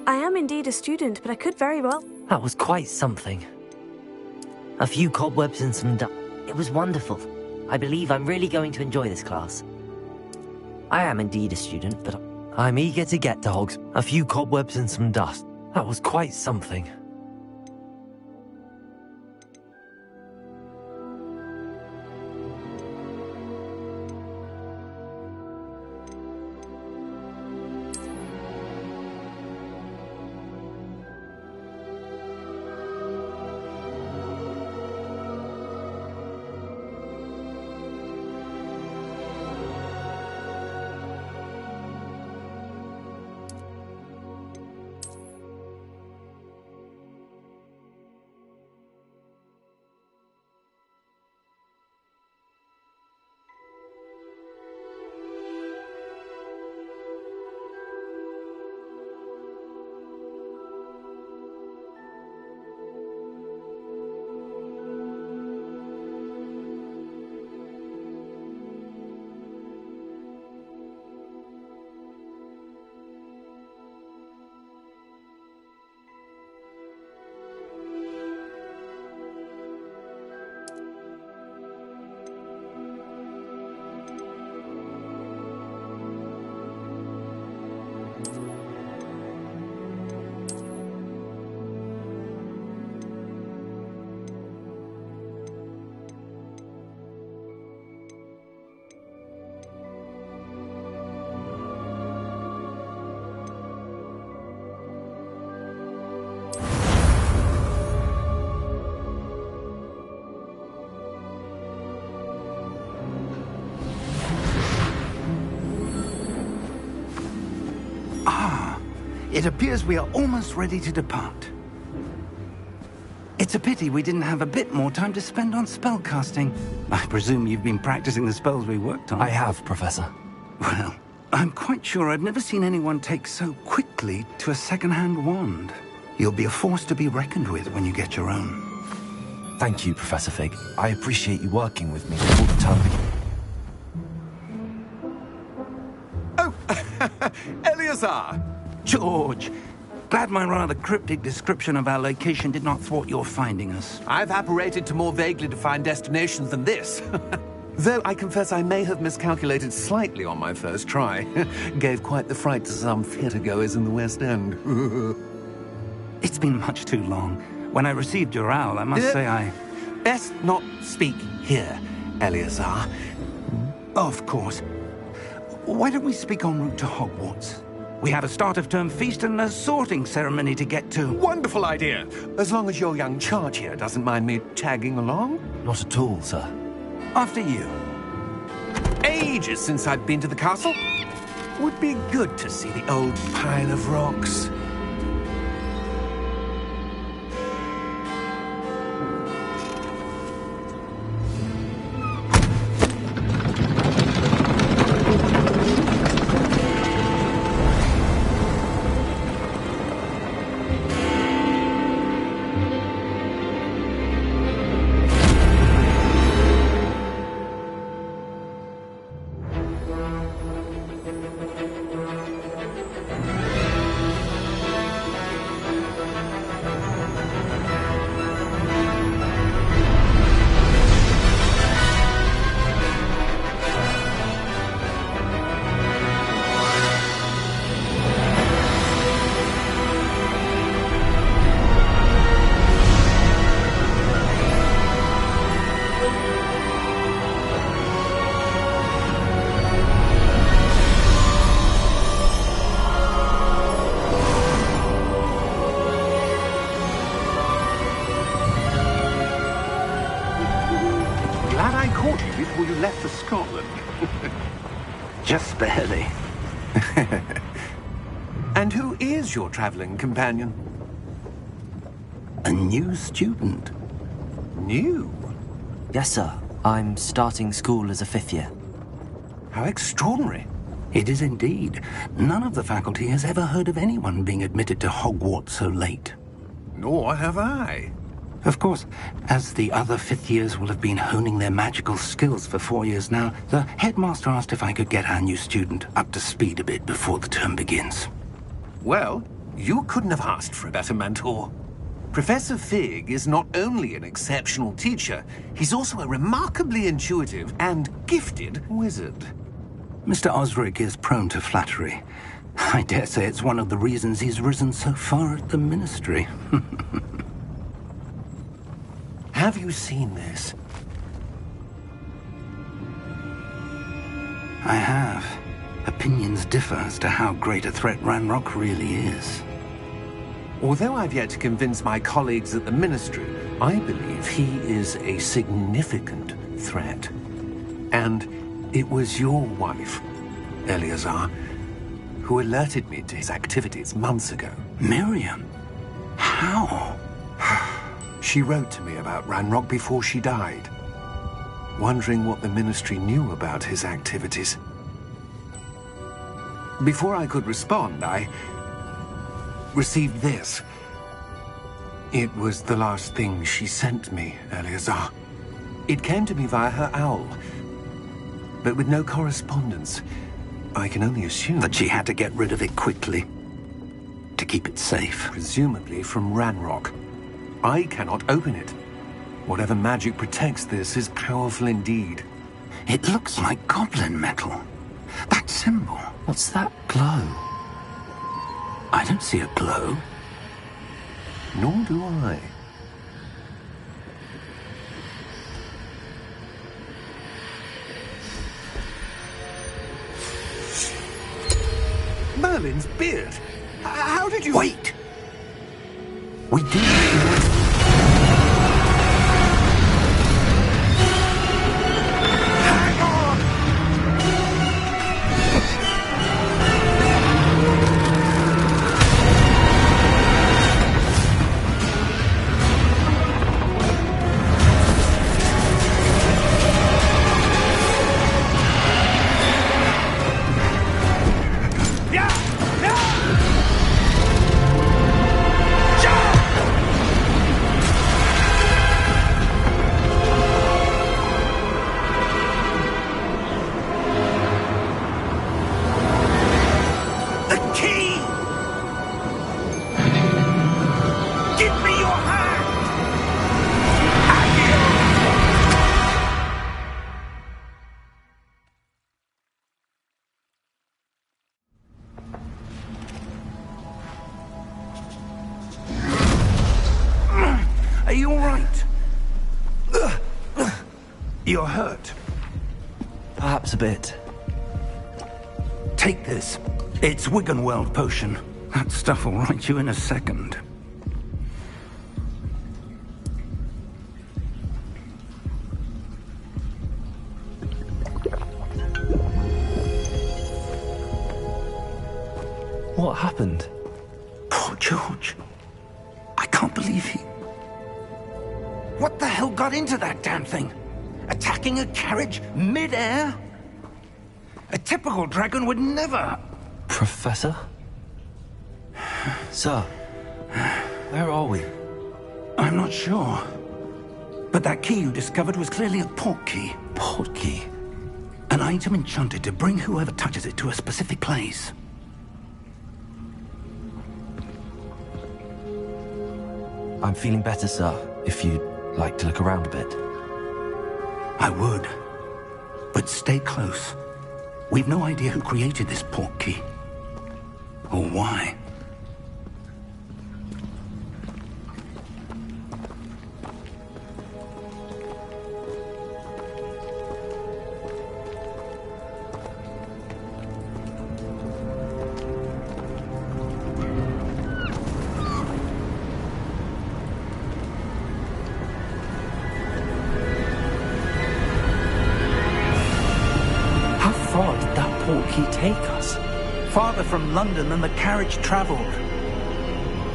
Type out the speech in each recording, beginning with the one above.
I am indeed a student, but I could very well... That was quite something. A few cobwebs and some It was wonderful. I believe I'm really going to enjoy this class. I am indeed a student, but I'm eager to get to Hogs. A few cobwebs and some dust. That was quite something. It appears we are almost ready to depart. It's a pity we didn't have a bit more time to spend on spellcasting. I presume you've been practicing the spells we worked on. I have, Professor. Well, I'm quite sure I've never seen anyone take so quickly to a second-hand wand. You'll be a force to be reckoned with when you get your own. Thank you, Professor Fig. I appreciate you working with me all the time. Oh, Eleazar! George, glad my rather cryptic description of our location did not thwart your finding us. I've apparated to more vaguely defined destinations than this. Though I confess I may have miscalculated slightly on my first try. Gave quite the fright to some theatre-goers in the West End. It's been much too long. When I received your owl, I must say I... Best not speak here, Eleazar. Of course. Why don't we speak en route to Hogwarts? We have a start-of-term feast and a sorting ceremony to get to. Wonderful idea! As long as your young charge here doesn't mind me tagging along. Not at all, sir. After you. Ages since I've been to the castle. Would be good to see the old pile of rocks. Before you left for Scotland. Just barely. And who is your traveling companion? A new student. New? Yes, sir. I'm starting school as a 5th year. How extraordinary. It is indeed. None of the faculty has ever heard of anyone being admitted to Hogwarts so late. Nor have I. Of course, as the other 5th years will have been honing their magical skills for 4 years now, the headmaster asked if I could get our new student up to speed a bit before the term begins. Well, You couldn't have asked for a better mentor. Professor Fig is not only an exceptional teacher, he's also a remarkably intuitive and gifted wizard. Mr. Osric is prone to flattery. I dare say it's one of the reasons he's risen so far at the Ministry. Have you seen this? I have. Opinions differ as to how great a threat Ranrock really is. Although I've yet to convince my colleagues at the Ministry, I believe he is a significant threat. And it was your wife, Eleazar, who alerted me to his activities months ago. Miriam? How? She wrote to me about Ranrock before she died, wondering what the Ministry knew about his activities. Before I could respond, I received this. It was the last thing she sent me, Eleazar. It came to me via her owl, but with no correspondence. I can only assume That she had to get rid of it quickly, to keep it safe. presumably from Ranrock. I cannot open it. Whatever magic protects this is powerful indeed. It looks like goblin metal. That symbol. What's that glow? I don't see a glow. Nor do I. Merlin's beard. How did you... Wait! We do. Hang on! The key! Give me your hand! Are you all right? You're hurt. Perhaps a bit. Take this. It's Wiggenweld potion. That stuff will right you in a second. What happened? Poor George. I can't believe he... What the hell got into that damn thing? Attacking a carriage mid-air? A typical dragon would never... Professor? Sir, where are we? I'm not sure. But that key you discovered was clearly a port key. Port key? An item enchanted to bring whoever touches it to a specific place. I'm feeling better, sir, if you'd like to look around a bit. I would. But stay close. We've no idea who created this port key. Or why. How far did that port key take us? Farther from London than the carriage travelled.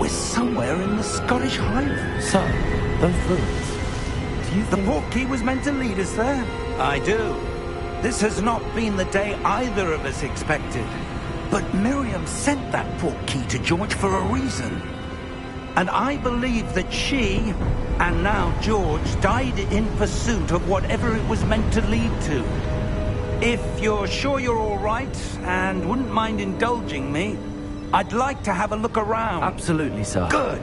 We're somewhere in the Scottish Highlands. Sir, those ruins. Do you The think... port key was meant to lead us there. I do. This has not been the day either of us expected. But Miriam sent that port key to George for a reason. And I believe that she, and now George, died in pursuit of whatever it was meant to lead to. If you're sure you're all right, and wouldn't mind indulging me, I'd like to have a look around. Absolutely, sir. Good.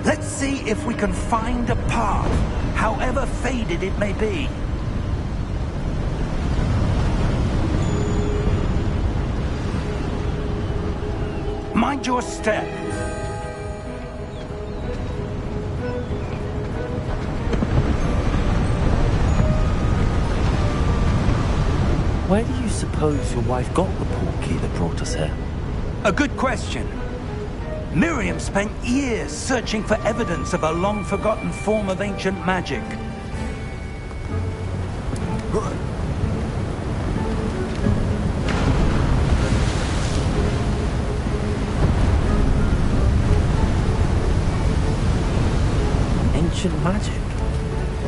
Let's see if we can find a path, however faded it may be. Mind your step. Where do you suppose your wife got the portkey that brought us here? A good question. Miriam spent years searching for evidence of a long-forgotten form of ancient magic. Ancient magic?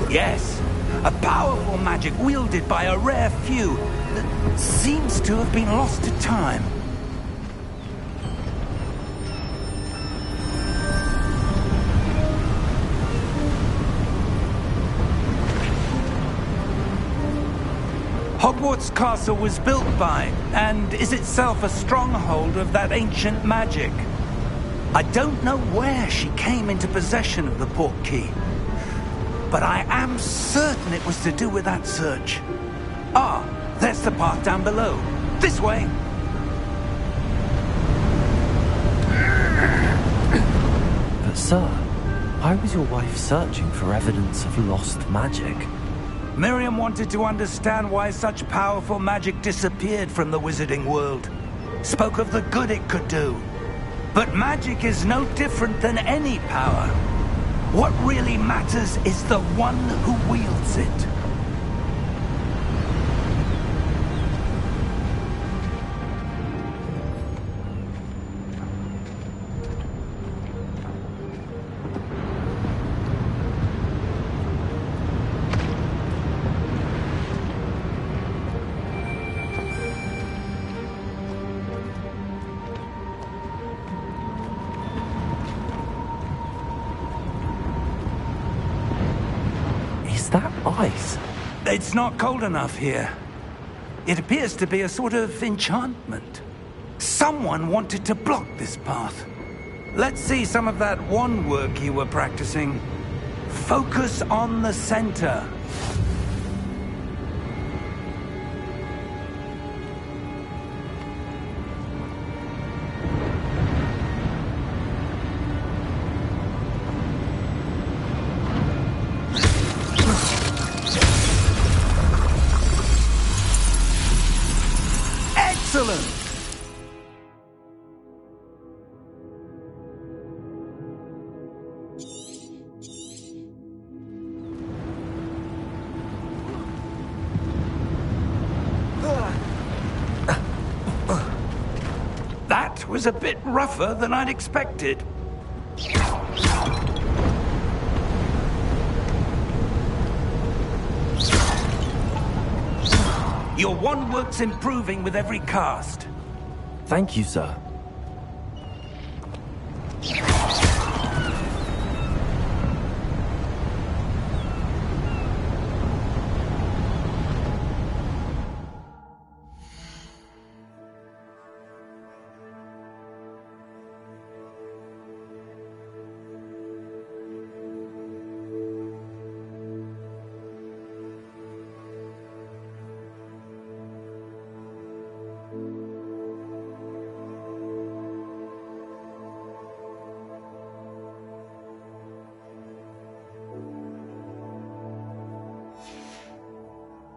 Yes, a powerful magic wielded by a rare few that seems to have been lost to time. Hogwarts Castle was built by, and is itself a stronghold of that ancient magic. I don't know where she came into possession of the portkey, but I am certain it was to do with that search. Ah, there's the path down below. This way! But sir, why was your wife searching for evidence of lost magic? Miriam wanted to understand why such powerful magic disappeared from the wizarding world. Spoke of the good it could do. But magic is no different than any power. What really matters is the one who wields it. Is that ice? It's not cold enough here. It appears to be a sort of enchantment. Someone wanted to block this path. Let's see some of that wand work you were practicing. Focus on the center. Excellent! That was a bit rougher than I'd expected. Your wand work's improving with every cast. Thank you, sir.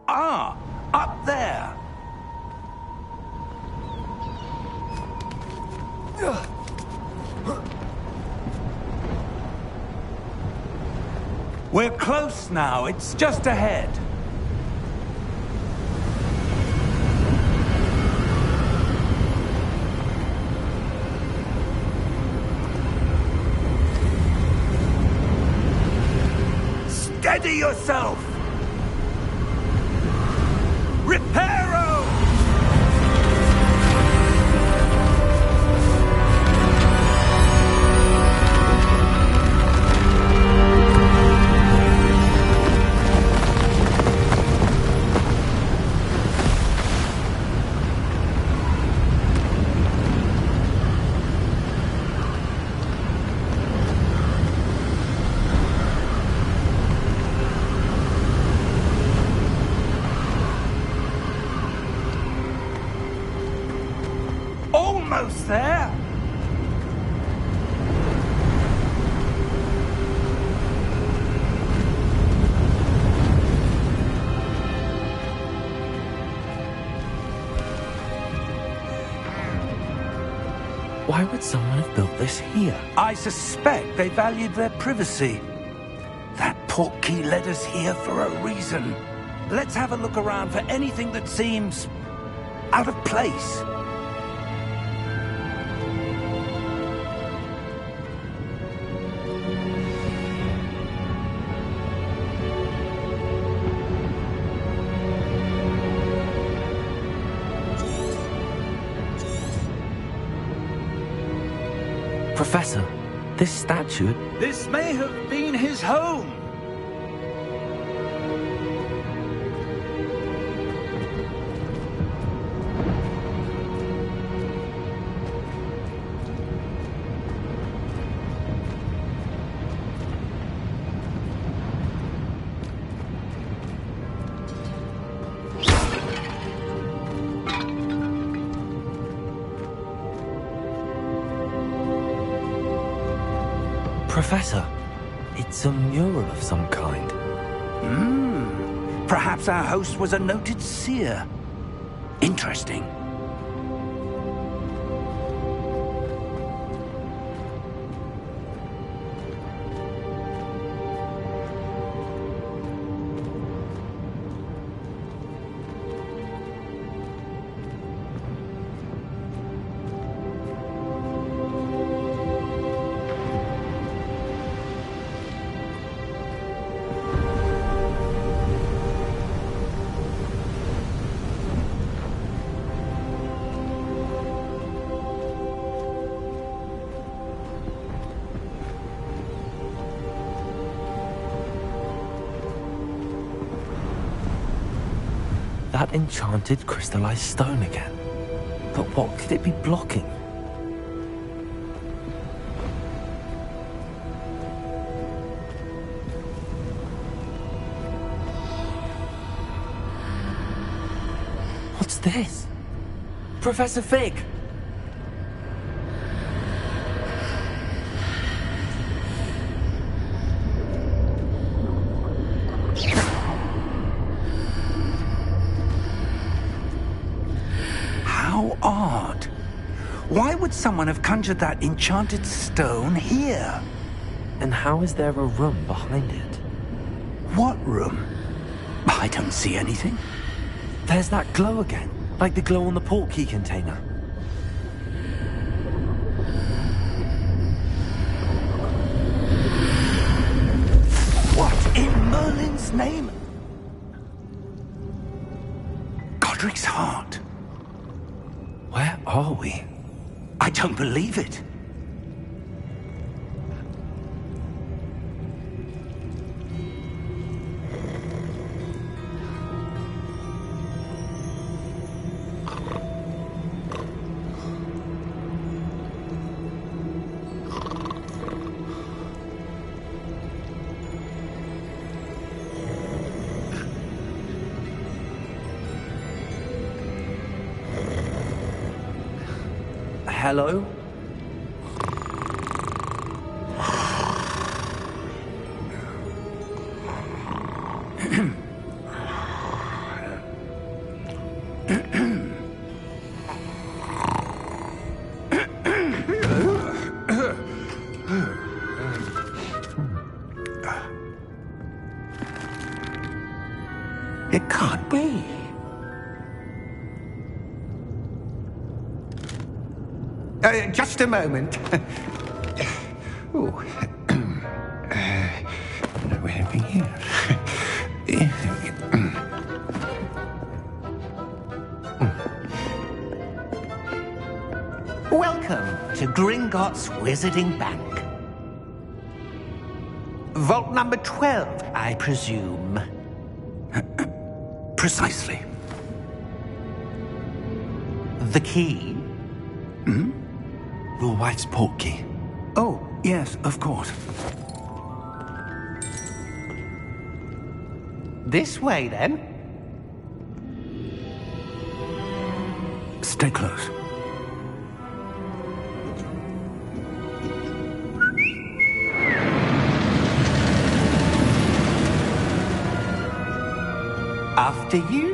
Ah, up there. We're close now. It's just ahead. Steady yourself! Reparo! almost there. Why would someone have built this here? I suspect they valued their privacy. That portkey led us here for a reason. Let's have a look around for anything that seems out of place. Professor, this statue... This may have been his home. Professor, it's a mural of some kind. Perhaps our host was a noted seer. Interesting. That enchanted crystallized stone again. But what could it be blocking? What's this? Professor Fig! How odd. Why would someone have conjured that enchanted stone here? And how is there a room behind it? What room? I don't see anything. There's that glow again, like the glow on the portkey container. What in Merlin's name? Godric's heart. Where are we? I don't believe it. Hello? It can't be. Just a moment. Oh. Where are we here? Welcome to Gringotts Wizarding Bank. Vault number 12, I presume. Precisely. The key? Your wife's portkey. Oh, yes, of course. This way, then. Stay close. after you.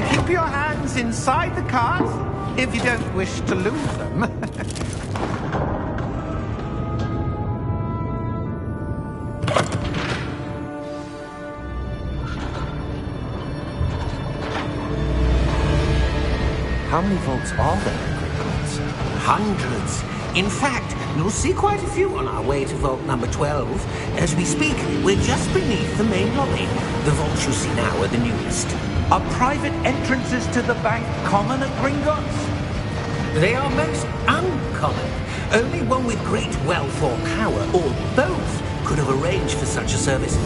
Keep your hands inside the cart if you don't wish to lose them. How many vaults are there in Gringotts? Hundreds. In fact, you'll see quite a few on our way to vault number 12. As we speak, we're just beneath the main lobby. The vaults you see now are the newest. Are private entrances to the bank common at Gringotts? They are most uncommon. Only one with great wealth or power, or both, could have arranged for such a service.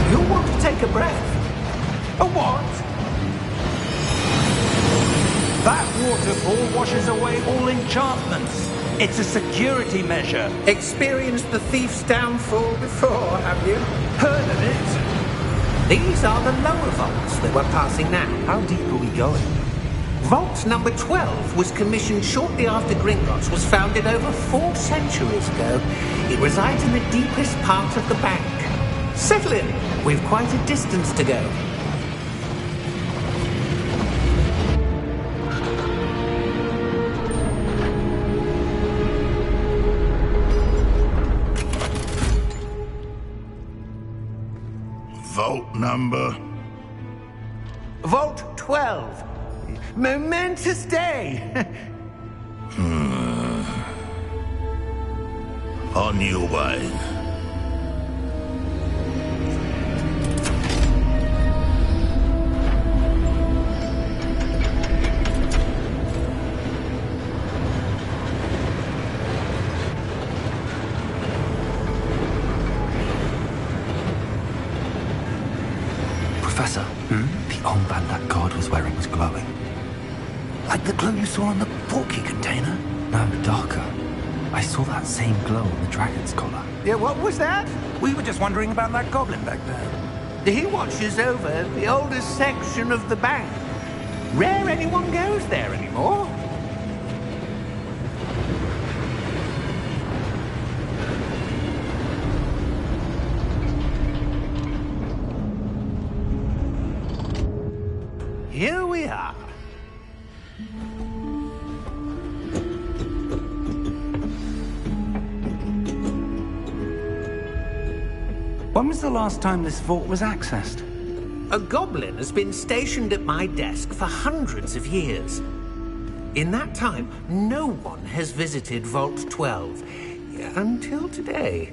You'll want to take a breath. A what? That waterfall washes away all enchantments. It's a security measure. Experienced the thief's downfall before, have you? Heard of it? These are the lower vaults that we're passing now. How deep are we going? Vault number 12 was commissioned shortly after Gringotts was founded over 4 centuries ago. It resides in the deepest part of the bank. Settle in. We've quite a distance to go. Vault number? Vault 12. Momentous day. On your way. Professor, the armband that guard was wearing was glowing. Like the glow you saw on the porky container? No, darker. I saw that same glow on the dragon's collar. Yeah, what was that? We were just wondering about that goblin back there. He watches over the oldest section of the bank. Rare anyone goes there anymore. Here we are. When was the last time this vault was accessed? A goblin has been stationed at my desk for hundreds of years. In that time, no one has visited Vault 12 until today.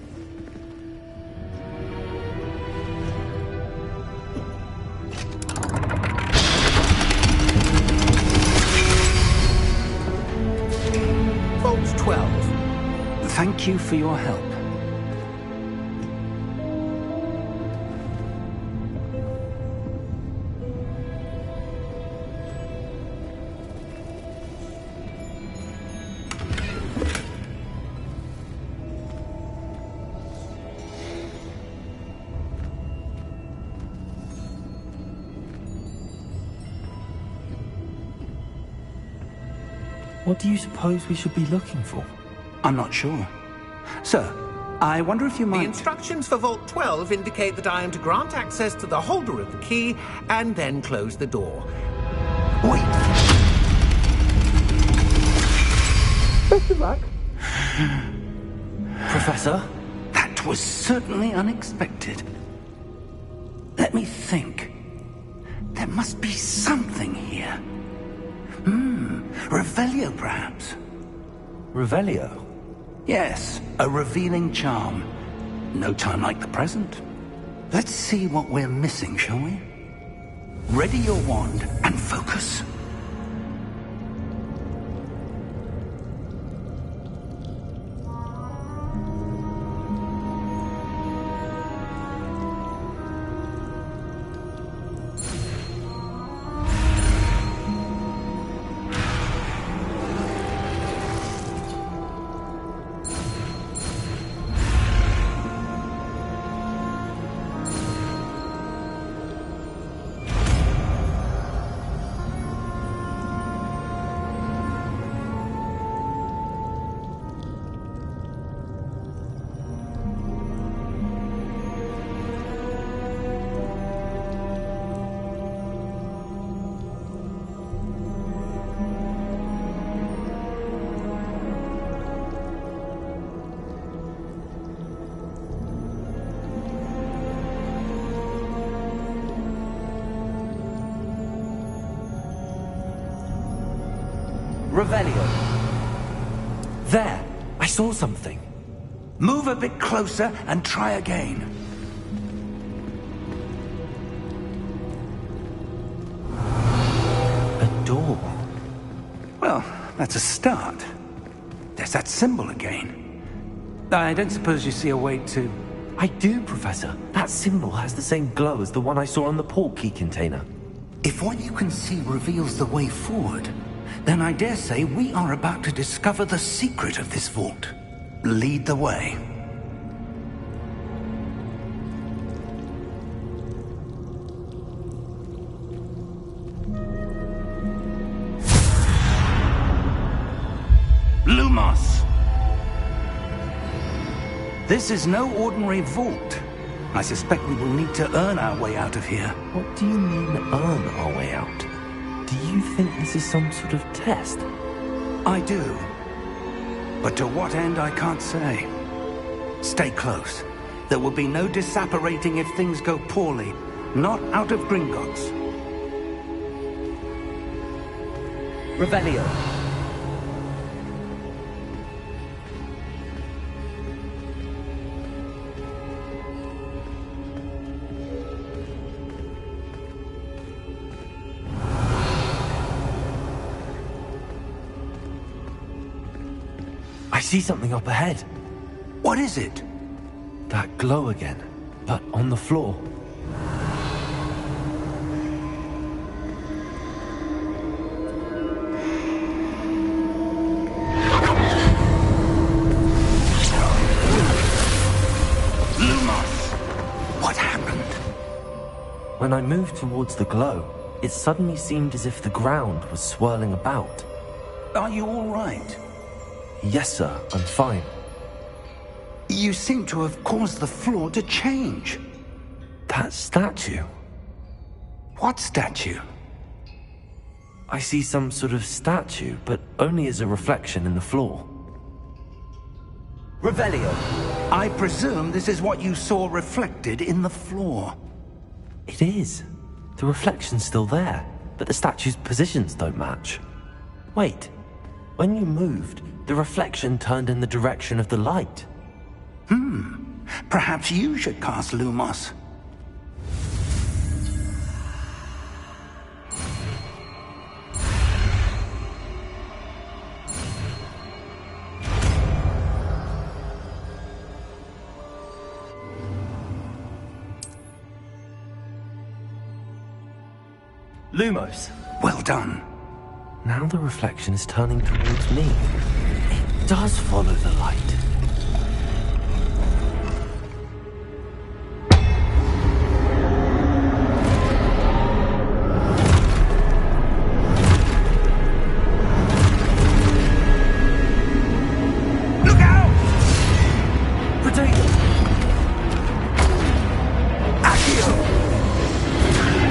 Vault 12. Thank you for your help. What do you suppose we should be looking for? I'm not sure. Sir, I wonder if you The might... instructions for Vault 12 indicate that I am to grant access to the holder of the key and then close the door. Wait! Best of luck. Professor? That was certainly unexpected. Let me think. There must be something here. Revelio, perhaps? Revelio? Yes, a revealing charm. No time like the present. Let's see what we're missing, shall we? Ready your wand and focus. Revelio. There! I saw something. Move a bit closer and try again. A door. Well, that's a start. There's that symbol again. I don't suppose you see a way to... I do, Professor. That symbol has the same glow as the one I saw on the port key container. If what you can see reveals the way forward, then I dare say we are about to discover the secret of this vault. Lead the way. Lumos! This is no ordinary vault. I suspect we will need to earn our way out of here. What do you mean, earn our way out? Do you think this is some sort of test? I do. But to what end, I can't say. Stay close. There will be no disapparating if things go poorly. Not out of Gringotts. Revelio. I see something up ahead. What is it? That glow again, but on the floor. Lumos! What happened? When I moved towards the glow, it suddenly seemed as if the ground was swirling about. Are you all right? Yes, sir, I'm fine. You seem to have caused the floor to change. That statue. What statue? I see some sort of statue, but only as a reflection in the floor. Revelio. I presume this is what you saw reflected in the floor. It is. The reflection's still there, but the statue's positions don't match. Wait, when you moved, the reflection turned in the direction of the light. Perhaps you should cast Lumos. Lumos. Well done. Now the reflection is turning towards me. It does follow the light. Look out! Potato! Accio!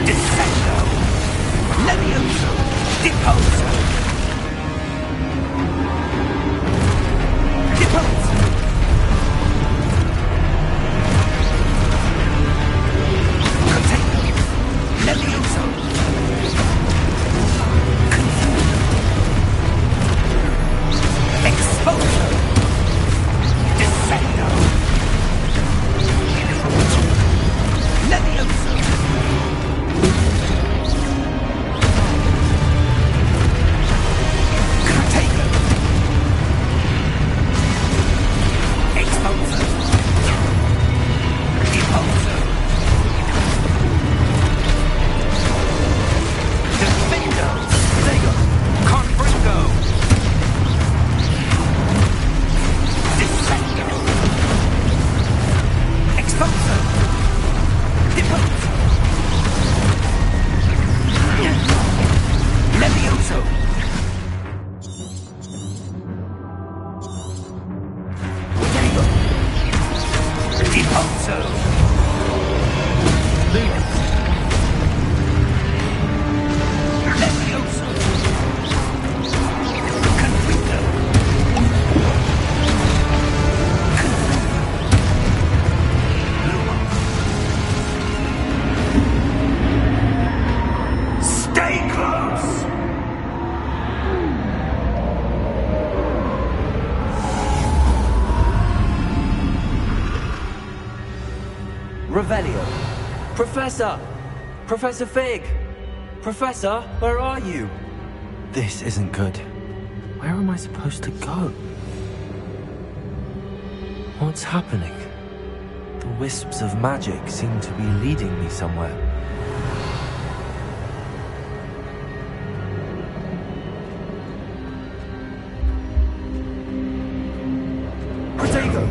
Descendo! Levioso! Deposo! Deposo! Potato! Levioso! Exposure! Descendo! Levioso! Potato! Exposure! Deposer! Defendo! Lego! Confringo! Descendo! Exposer! Deposer! Levioso! Lego! Deposer! Levioso! Confringo! Stay close! Revelio. Professor! Professor Fig! Professor, where are you? This isn't good. Where am I supposed to go? What's happening? The wisps of magic seem to be leading me somewhere. Protego!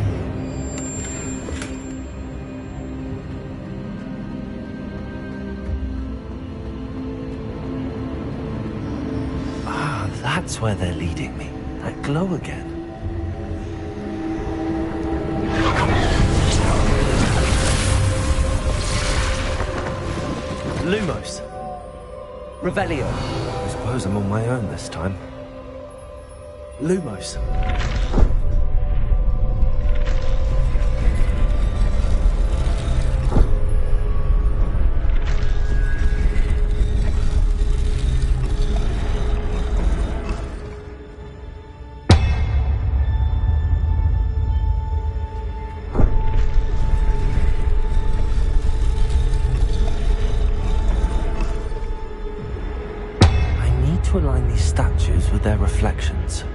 Ah, that's where they're leading me. That glow again. Lumos. Revelio. I suppose I'm on my own this time. Lumos. To align these statues with their reflections.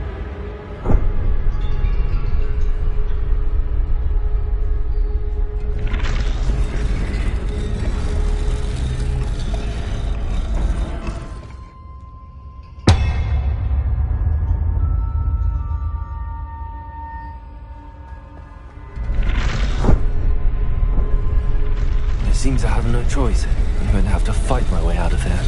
It seems I have no choice. I'm going to have to fight my way out of here.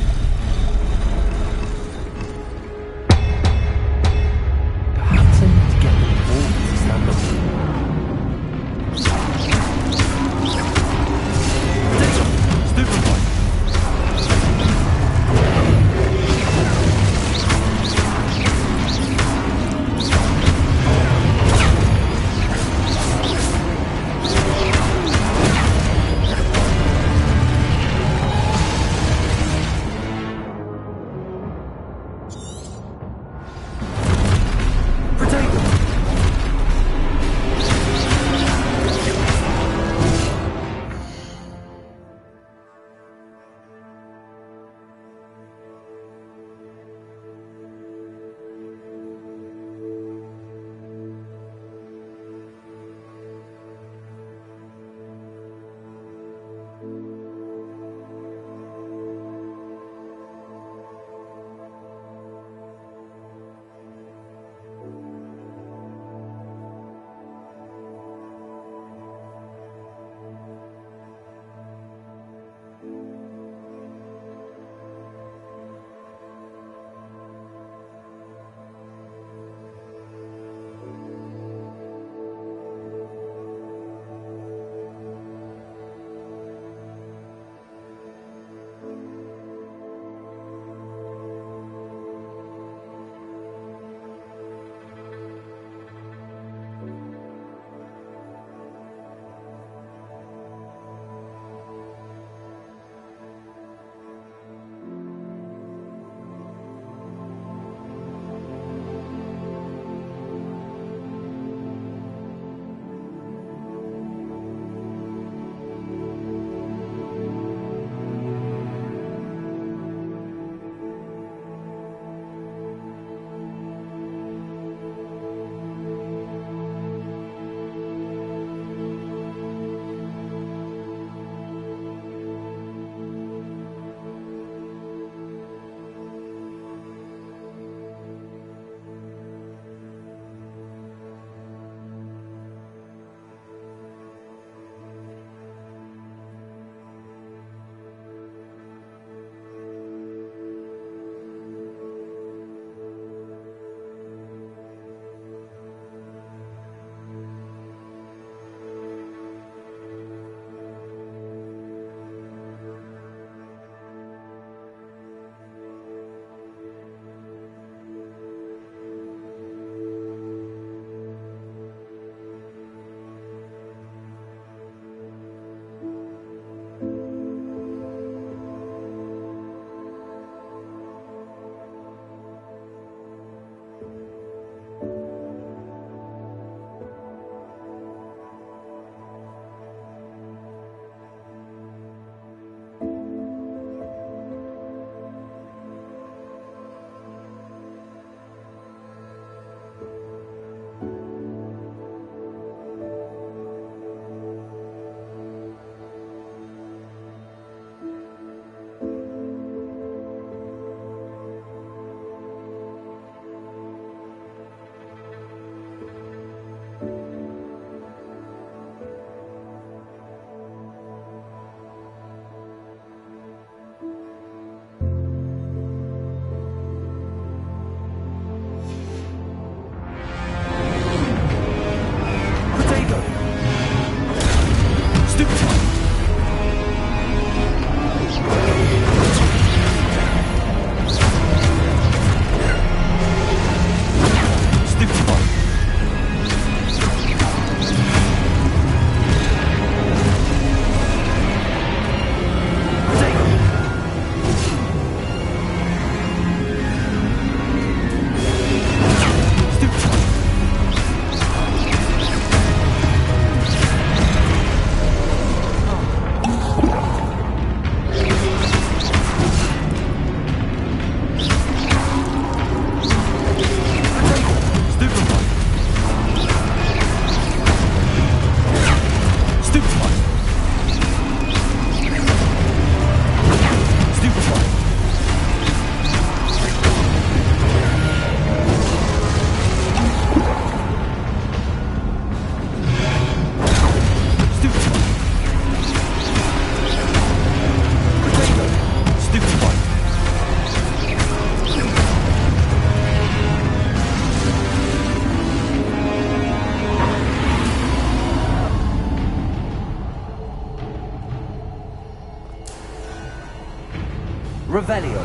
Revelio.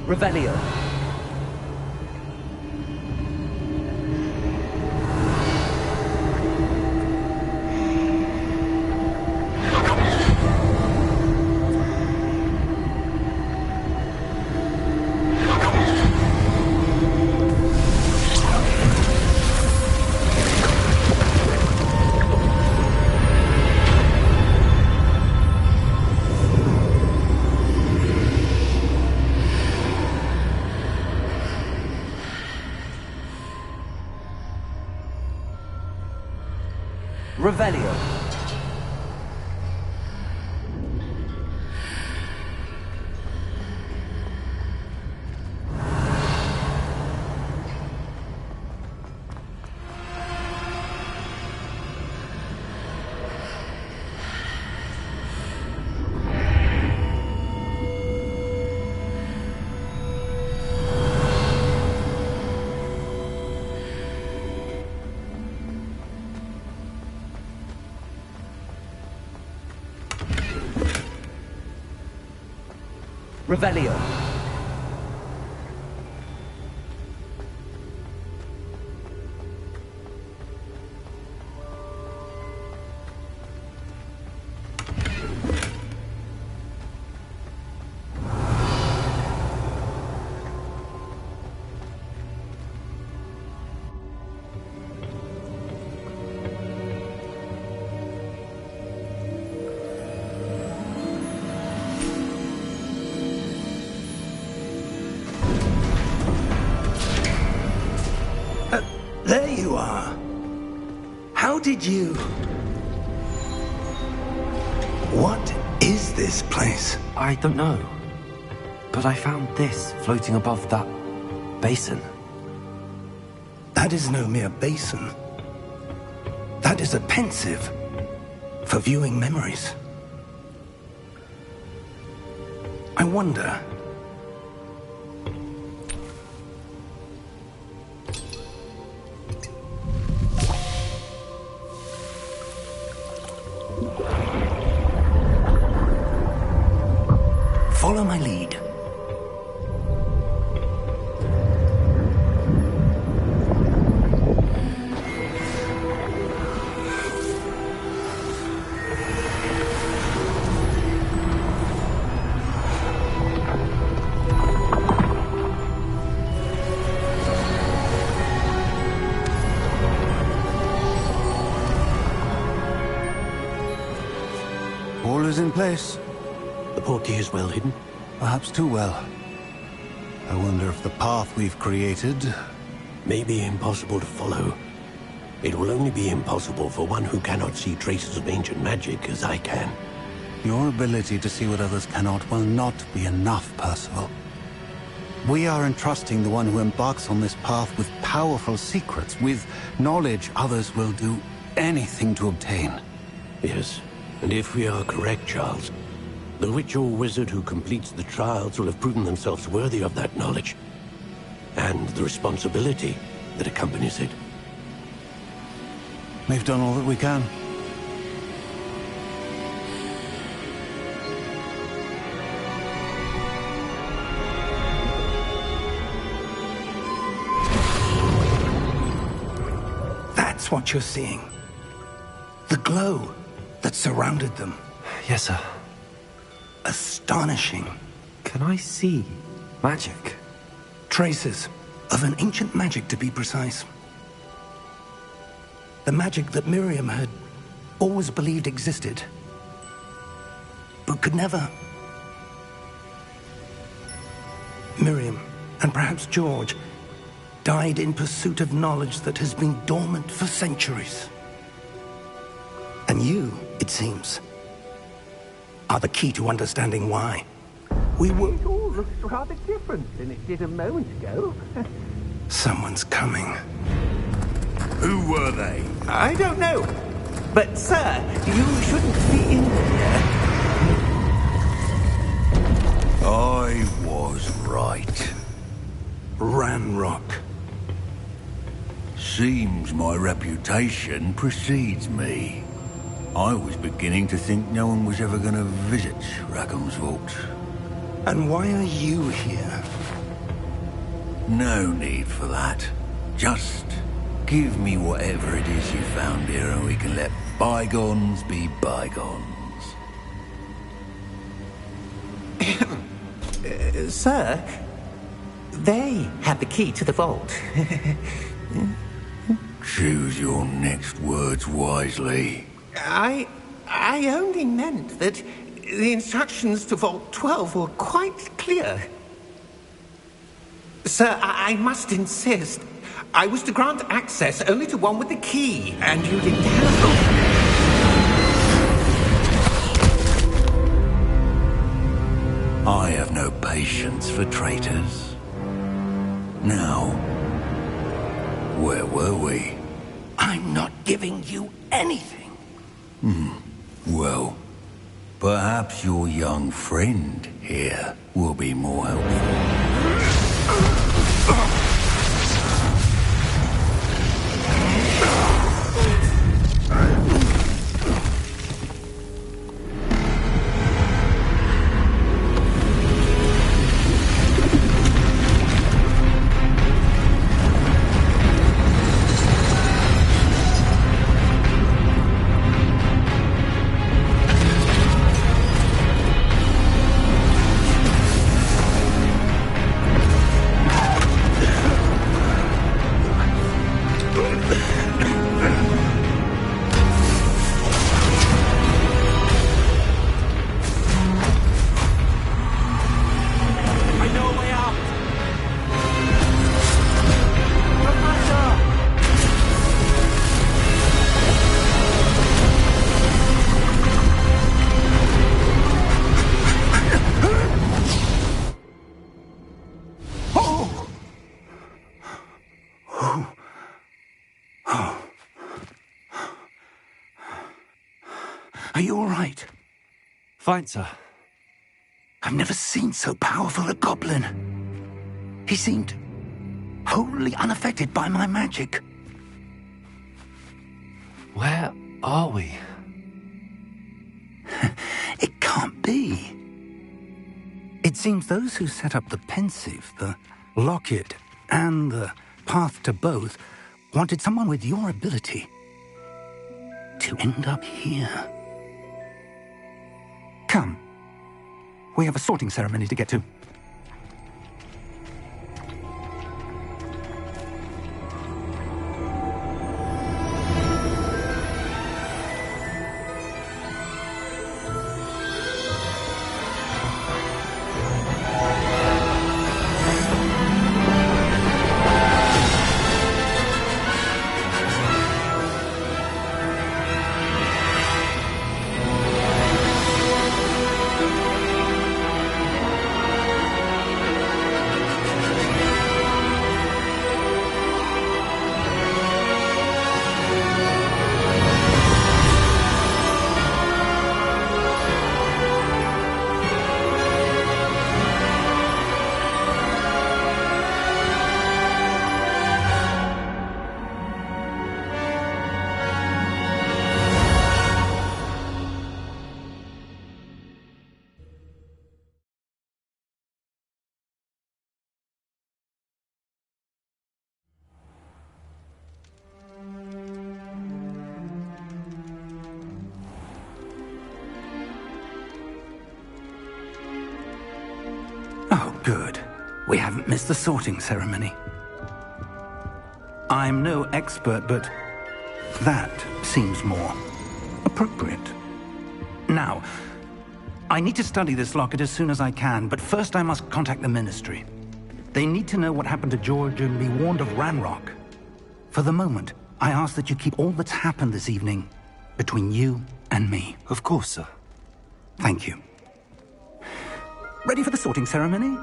Revelio. Revelio. Revelio. There you are. How did you... What is this place? I don't know. But I found this floating above that basin. That is no mere basin. That is a pensive for viewing memories. I wonder... Follow my lead. All is in place. The portkey is well hidden. Perhaps too well. I wonder if the path we've created... May be impossible to follow. It will only be impossible for one who cannot see traces of ancient magic as I can. Your ability to see what others cannot will not be enough, Percival. We are entrusting the one who embarks on this path with powerful secrets, with knowledge others will do anything to obtain. Yes, and if we are correct, Charles, the witch or wizard who completes the trials will have proven themselves worthy of that knowledge, and the responsibility that accompanies it. We've done all that we can. That's what you're seeing. The glow that surrounded them. Yes, sir. Astonishing. Can I see magic? Traces of an ancient magic, to be precise. The magic that Miriam had always believed existed, but could never. Miriam, and perhaps George, died in pursuit of knowledge that has been dormant for centuries. And you, it seems, are the key to understanding why. We were... It all looks rather different than it did a moment ago. Someone's coming. Who were they? I don't know. But, sir, you shouldn't be in here. I was right. Ranrock. Seems my reputation precedes me. I was beginning to think no one was ever going to visit Rackham's vault. And why are you here? No need for that. Just give me whatever it is you found here and we can let bygones be bygones. Sir, they have the key to the vault. Choose your next words wisely. I only meant that the instructions to Vault 12 were quite clear. Sir, I must insist. I was to grant access only to one with the key, and you didn't have... I have no patience for traitors. Now, where were we? I'm not giving you anything. Well, perhaps your young friend here will be more helpful. Are you all right? Fine, sir. I've never seen so powerful a goblin. He seemed wholly unaffected by my magic. Where are we? It can't be. It seems those who set up the pensive, the locket, and the path to both wanted someone with your ability to end up here. Come. We have a sorting ceremony to get to. Oh, good. We haven't missed the sorting ceremony. I'm no expert, but that seems more appropriate. Now, I need to study this locket as soon as I can, but first I must contact the Ministry. They need to know what happened to George and be warned of Ranrock. For the moment, I ask that you keep all that's happened this evening between you and me. Of course, sir. Thank you. Ready for the sorting ceremony?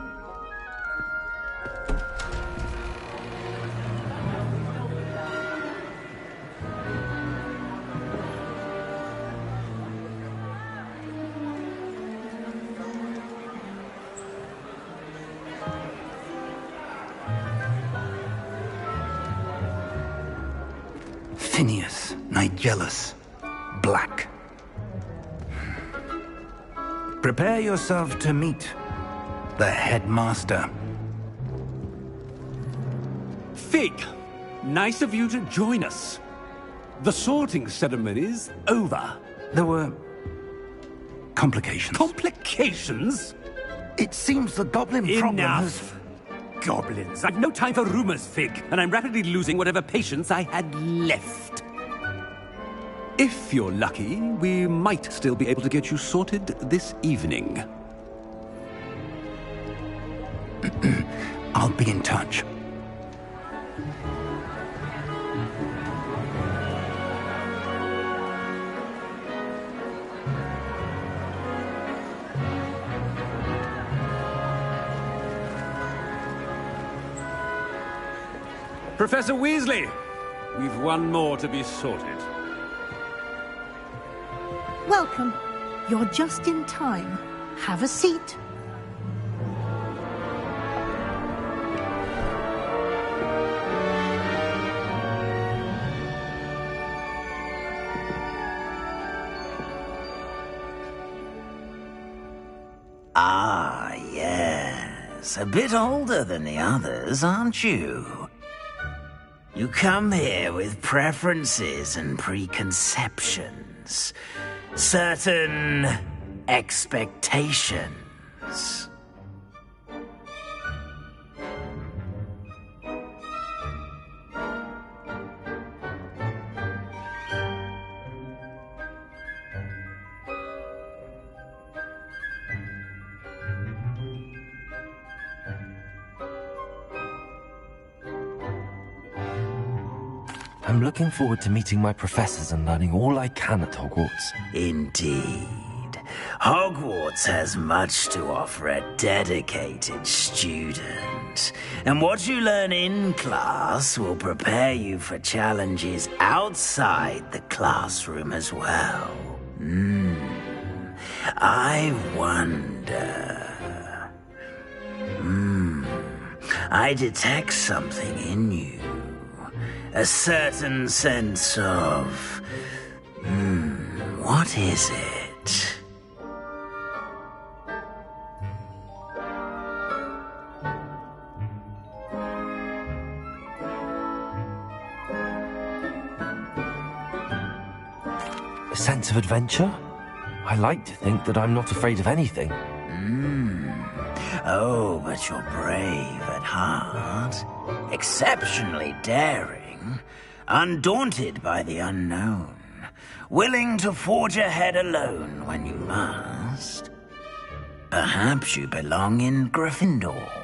Phineas, Nigellus, Black. Prepare yourself to meet the headmaster. Fig, nice of you to join us. The sorting ceremony's over. There were complications. Complications? It seems the goblin problem has... Enough! Goblins. I've no time for rumors, Fig, and I'm rapidly losing whatever patience I had left. If you're lucky, we might still be able to get you sorted this evening. I'll be in touch. Professor Weasley, we've one more to be sorted. Welcome. You're just in time. Have a seat. Ah, yes. A bit older than the others, aren't you? You come here with preferences and preconceptions. Certain expectations. I'm looking forward to meeting my professors and learning all I can at Hogwarts. Indeed. Hogwarts has much to offer a dedicated student. And what you learn in class will prepare you for challenges outside the classroom as well. I wonder... I detect something in you. A certain sense of... what is it? A sense of adventure? I like to think that I'm not afraid of anything. Oh, but you're brave at heart. Exceptionally daring. Undaunted by the unknown. Willing to forge ahead alone when you must. Perhaps you belong in Gryffindor.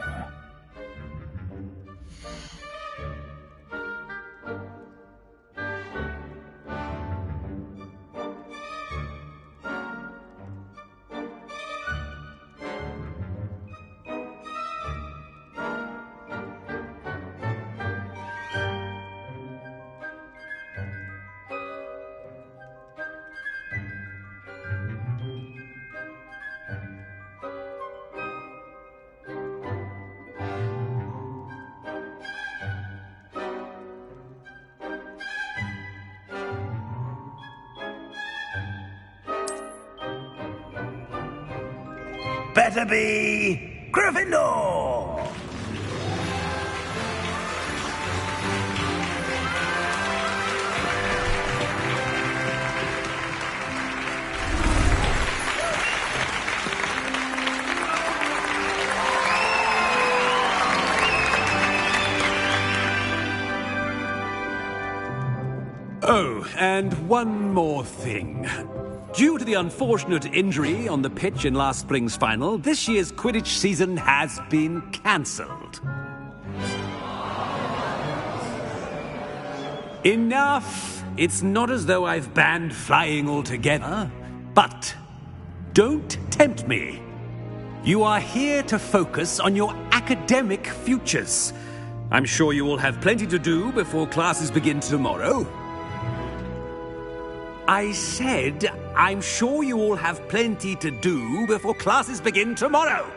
Better be Gryffindor! Oh, and one more thing. Due to the unfortunate injury on the pitch in last spring's final, this year's Quidditch season has been cancelled. Enough! It's not as though I've banned flying altogether, but don't tempt me. You are here to focus on your academic futures. I'm sure you will have plenty to do before classes begin tomorrow. I said, I'm sure you all have plenty to do before classes begin tomorrow.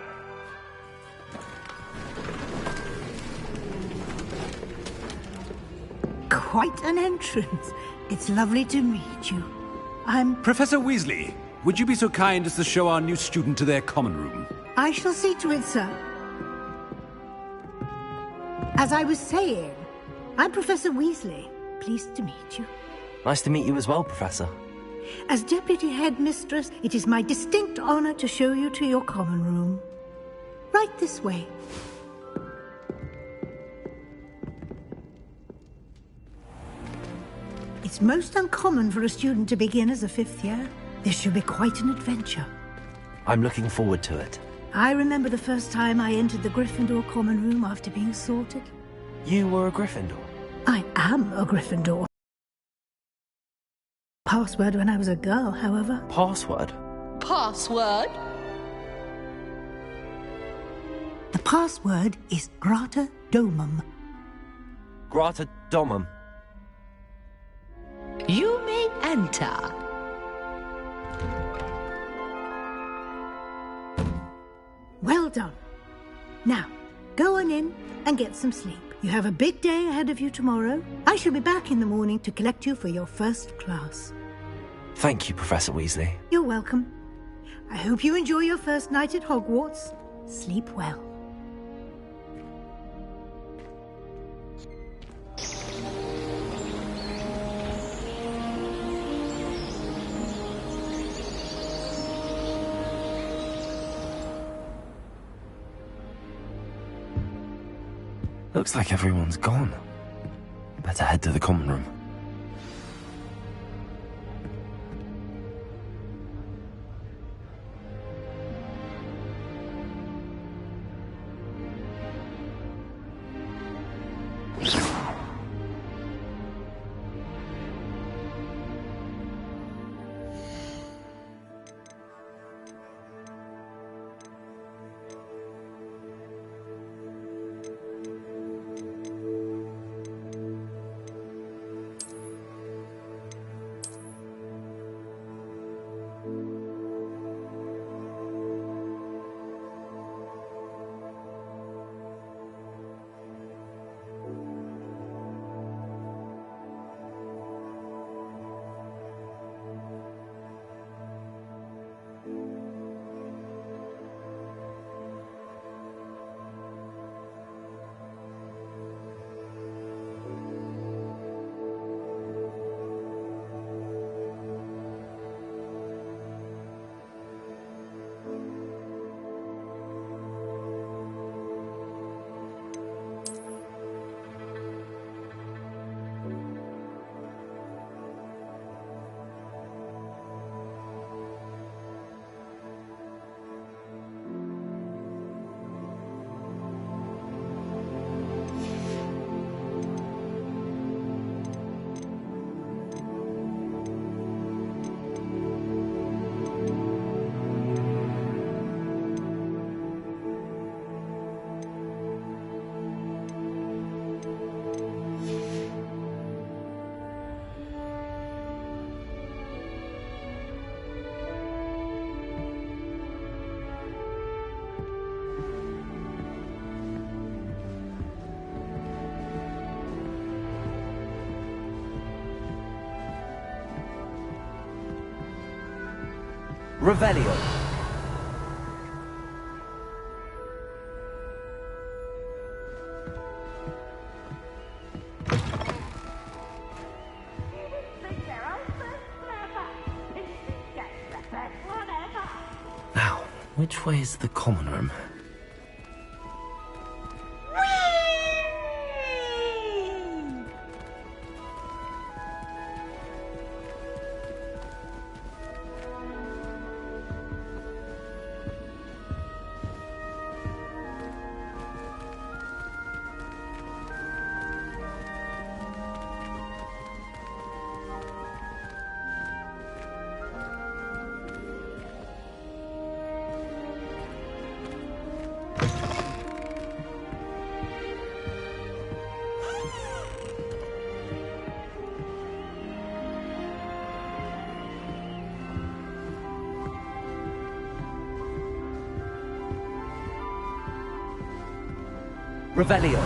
Quite an entrance. It's lovely to meet you. I'm... Professor Weasley, would you be so kind as to show our new student to their common room? I shall see to it, sir. As I was saying, I'm Professor Weasley. Pleased to meet you. Nice to meet you as well, Professor. As Deputy Headmistress, it is my distinct honor to show you to your common room. Right this way. It's most uncommon for a student to begin as a fifth year. This should be quite an adventure. I'm looking forward to it. I remember the first time I entered the Gryffindor common room after being sorted. You were a Gryffindor? I am a Gryffindor. Password when I was a girl, however. Password? Password? The password is Grata Domum. Grata Domum. You may enter. Well done. Now, go on in and get some sleep. You have a big day ahead of you tomorrow. I shall be back in the morning to collect you for your first class. Thank you, Professor Weasley. You're welcome. I hope you enjoy your first night at Hogwarts. Sleep well. Looks like everyone's gone. Better head to the common room. Revelio. Now, which way is the common room? Revelio.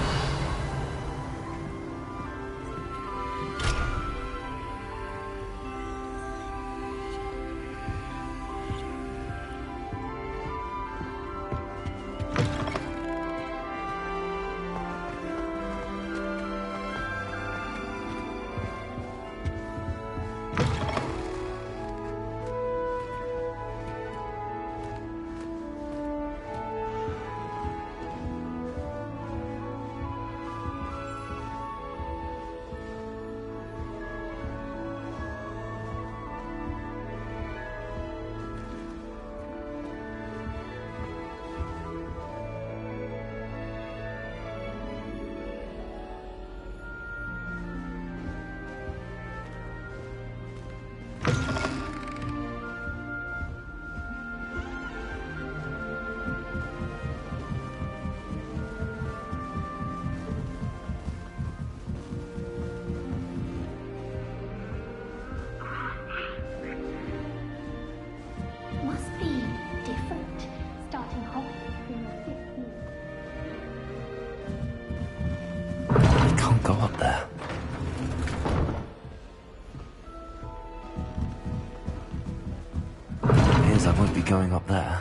Go up there. Appears I won't be going up there.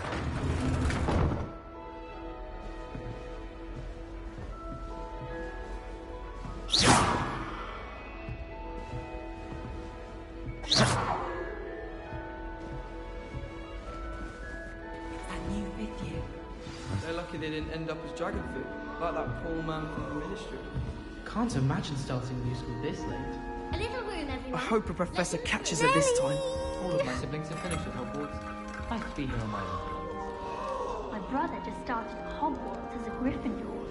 They're lucky they didn't end up as dragon food, like that poor man from the ministry. Can't imagine starting new school this late. A little room, everyone. I hope a professor catches her this time. All of my siblings have finished at Hogwarts. Nice to be here on my own. My brother just started at Hogwarts as a Gryffindor.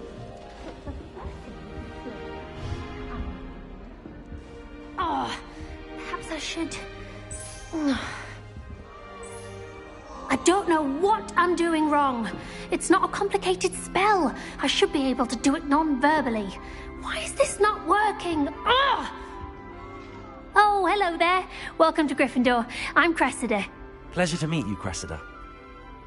Oh, perhaps I should... I don't know what I'm doing wrong. It's not a complicated spell. I should be able to do it non-verbally. Why is this not working? Ugh! Oh, hello there. Welcome to Gryffindor. I'm Cressida. Pleasure to meet you, Cressida.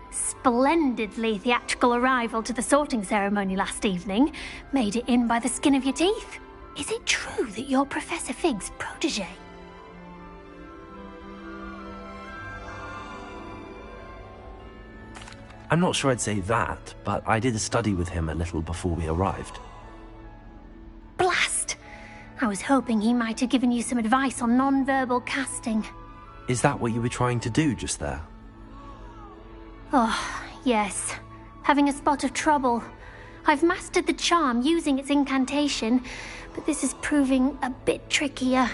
Splendidly theatrical arrival to the sorting ceremony last evening. Made it in by the skin of your teeth. Is it true that you're Professor Fig's protege? I'm not sure I'd say that, but I did study with him a little before we arrived. Blast! I was hoping he might have given you some advice on non-verbal casting. Is that what you were trying to do just there? Oh, yes. Having a spot of trouble. I've mastered the charm using its incantation, but this is proving a bit trickier.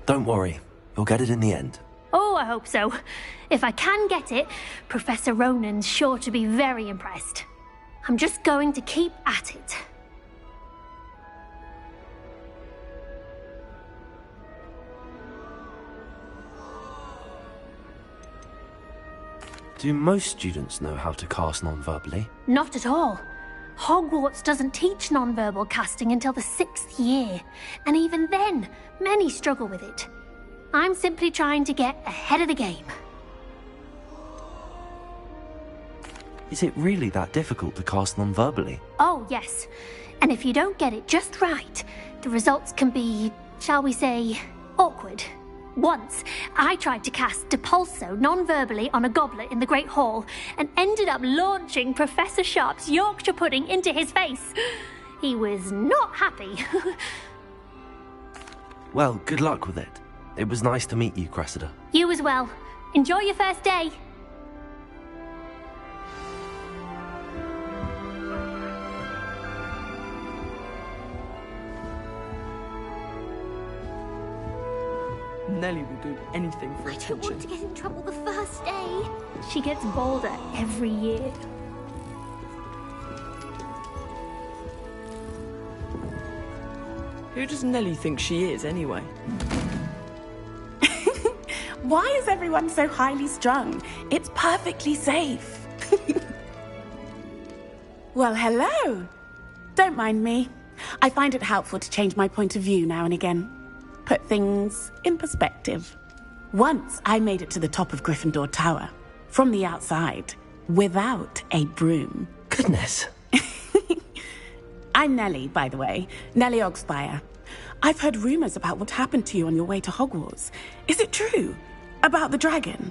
Don't worry, you'll get it in the end. Oh, I hope so. If I can get it, Professor Ronan's sure to be very impressed. I'm just going to keep at it. Do most students know how to cast non-verbally? Not at all. Hogwarts doesn't teach nonverbal casting until the 6th year, and even then, many struggle with it. I'm simply trying to get ahead of the game. Is it really that difficult to cast non-verbally? Oh, yes. And if you don't get it just right, the results can be, shall we say, awkward. Once, I tried to cast Depulso non-verbally on a goblet in the Great Hall and ended up launching Professor Sharp's Yorkshire pudding into his face. He was not happy. Well, good luck with it. It was nice to meet you, Cressida. You as well. Enjoy your first day. Nellie will do anything for I don't attention. want to get in trouble the first day. She gets bolder every year. Who does Nellie think she is, anyway? Why is everyone so highly strung? It's perfectly safe. Well, hello. Don't mind me. I find it helpful to change my point of view now and again. Put things in perspective. Once I made it to the top of Gryffindor Tower, from the outside, without a broom. Goodness. I'm Nellie, by the way. Nellie Ogspire. I've heard rumors about what happened to you on your way to Hogwarts. Is it true? About the dragon?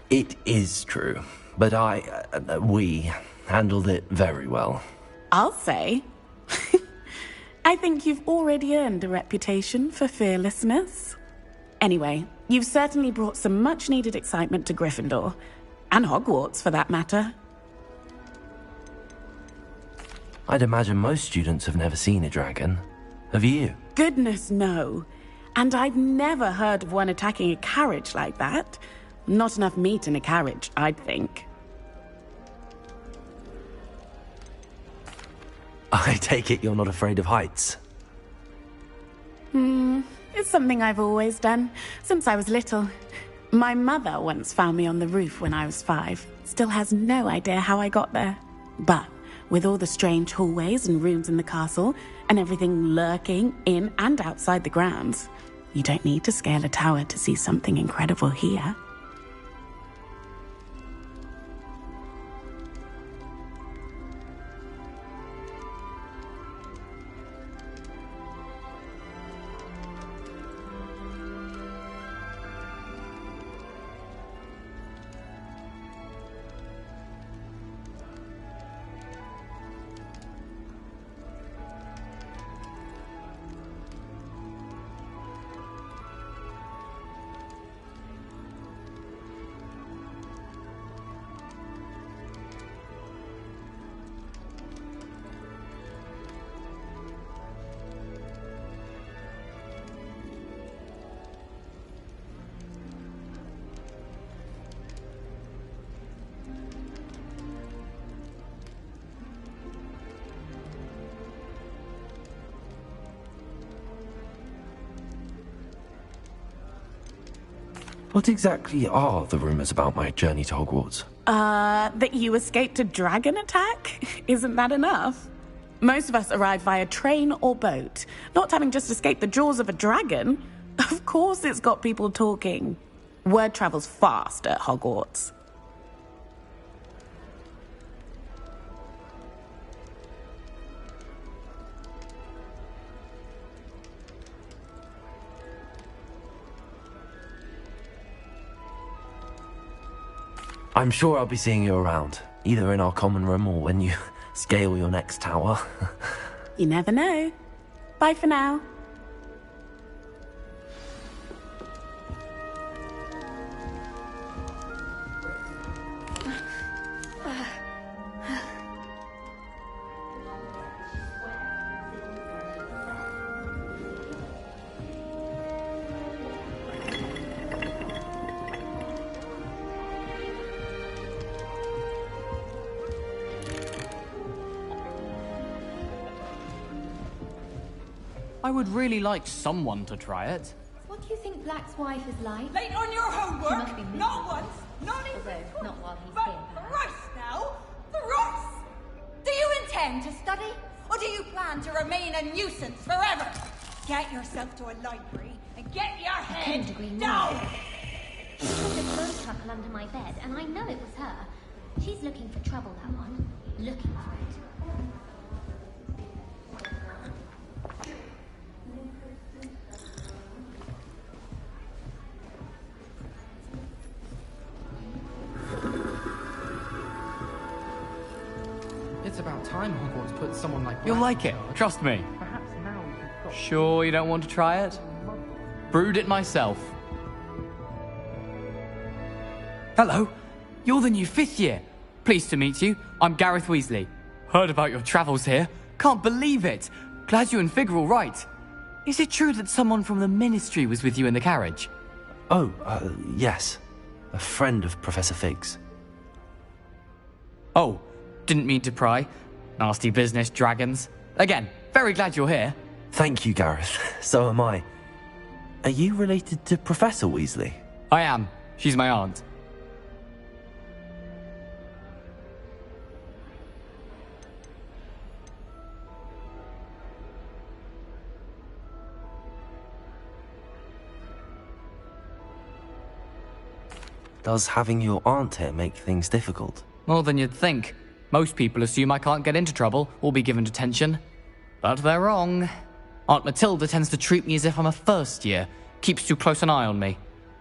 It is true, but we handled it very well. I'll say. I think you've already earned a reputation for fearlessness. Anyway, you've certainly brought some much-needed excitement to Gryffindor. And Hogwarts, for that matter. I'd imagine most students have never seen a dragon. Have you? Goodness, no. And I've never heard of one attacking a carriage like that. Not enough meat in a carriage, I'd think. I take it you're not afraid of heights? It's something I've always done, since I was little. My mother once found me on the roof when I was 5. Still has no idea how I got there. But with all the strange hallways and rooms in the castle, and everything lurking in and outside the grounds, you don't need to scale a tower to see something incredible here. What exactly are the rumors about my journey to Hogwarts? That you escaped a dragon attack? Isn't that enough? Most of us arrive via train or boat, not having just escaped the jaws of a dragon. Of course it's got people talking. Word travels fast at Hogwarts. I'm sure I'll be seeing you around, either in our common room or when you scale your next tower. You never know. Bye for now. I would really like someone to try it. What do you think Black's wife is like? Late on your homework? She must be miserable. Not once, not even Although, not while he's but here, perhaps. thrice now. Thrice! Do you intend to study? Or do you plan to remain a nuisance forever? Get yourself to a library and get your head couldn't agree more. down! There's a phone couple under my bed, and I know it was her. She's looking for trouble, that one. Looking for it. It's about time Hogwarts put someone like You'll Black like it, in charge. trust me. Perhaps now we've got... Sure you don't want to try it? Brewed it myself. Hello. You're the new 5th year. Pleased to meet you. I'm Gareth Weasley. Heard about your travels here. Can't believe it. Glad you and Fig are all right. Is it true that someone from the Ministry was with you in the carriage? Oh, yes. A friend of Professor Fig's. Oh, didn't mean to pry. Nasty business, dragons. Again, very glad you're here. Thank you, Gareth. So am I. Are you related to Professor Weasley? I am. She's my aunt. Does having your aunt here make things difficult? More than you'd think. Most people assume I can't get into trouble or be given detention. But they're wrong. Aunt Matilda tends to treat me as if I'm a first year, keeps too close an eye on me.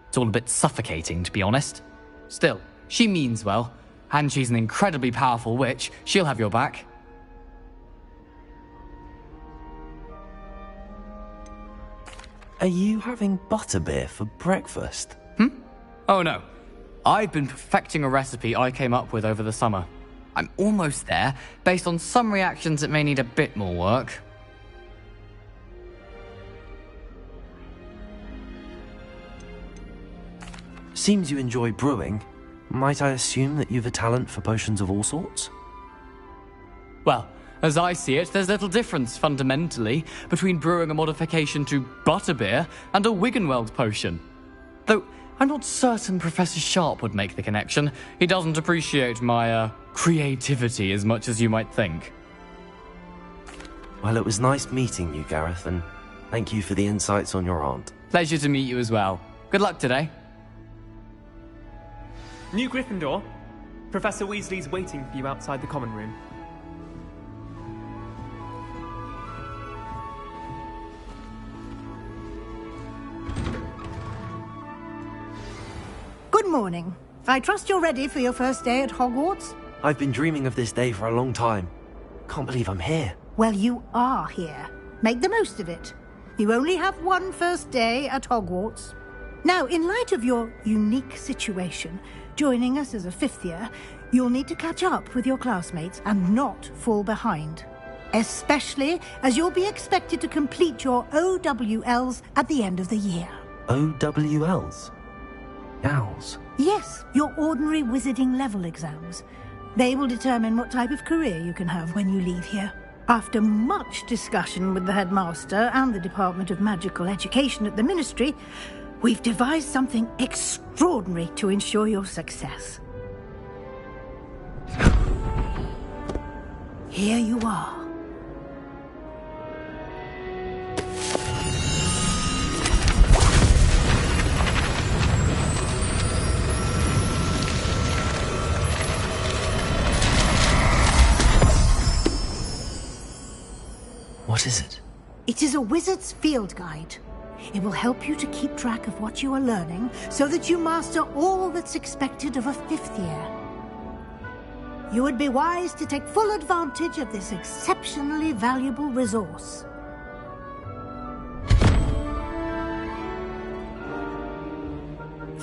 It's all a bit suffocating, to be honest. Still, she means well, and she's an incredibly powerful witch. She'll have your back. Are you having butterbeer for breakfast? Oh no. I've been perfecting a recipe I came up with over the summer. I'm almost there. Based on some reactions, it may need a bit more work. Seems you enjoy brewing. Might I assume that you've a talent for potions of all sorts? Well, as I see it, there's little difference, fundamentally, between brewing a modification to butterbeer and a Wiggenweld potion. Though, I'm not certain Professor Sharp would make the connection. He doesn't appreciate my, creativity as much as you might think. Well, it was nice meeting you, Gareth, and thank you for the insights on your aunt. Pleasure to meet you as well. Good luck today. New Gryffindor. Professor Weasley's waiting for you outside the common room. Good morning. I trust you're ready for your first day at Hogwarts? I've been dreaming of this day for a long time. Can't believe I'm here. Well, you are here. Make the most of it. You only have one first day at Hogwarts. Now, in light of your unique situation, joining us as a 5th year, you'll need to catch up with your classmates and not fall behind. Especially as you'll be expected to complete your OWLs at the end of the year. OWLs? Owls? Yes, your ordinary wizarding level exams. They will determine what type of career you can have when you leave here. After much discussion with the headmaster and the Department of Magical Education at the Ministry, we've devised something extraordinary to ensure your success. Here you are. What is it? It is a wizard's field guide. It will help you to keep track of what you are learning so that you master all that's expected of a 5th year. You would be wise to take full advantage of this exceptionally valuable resource.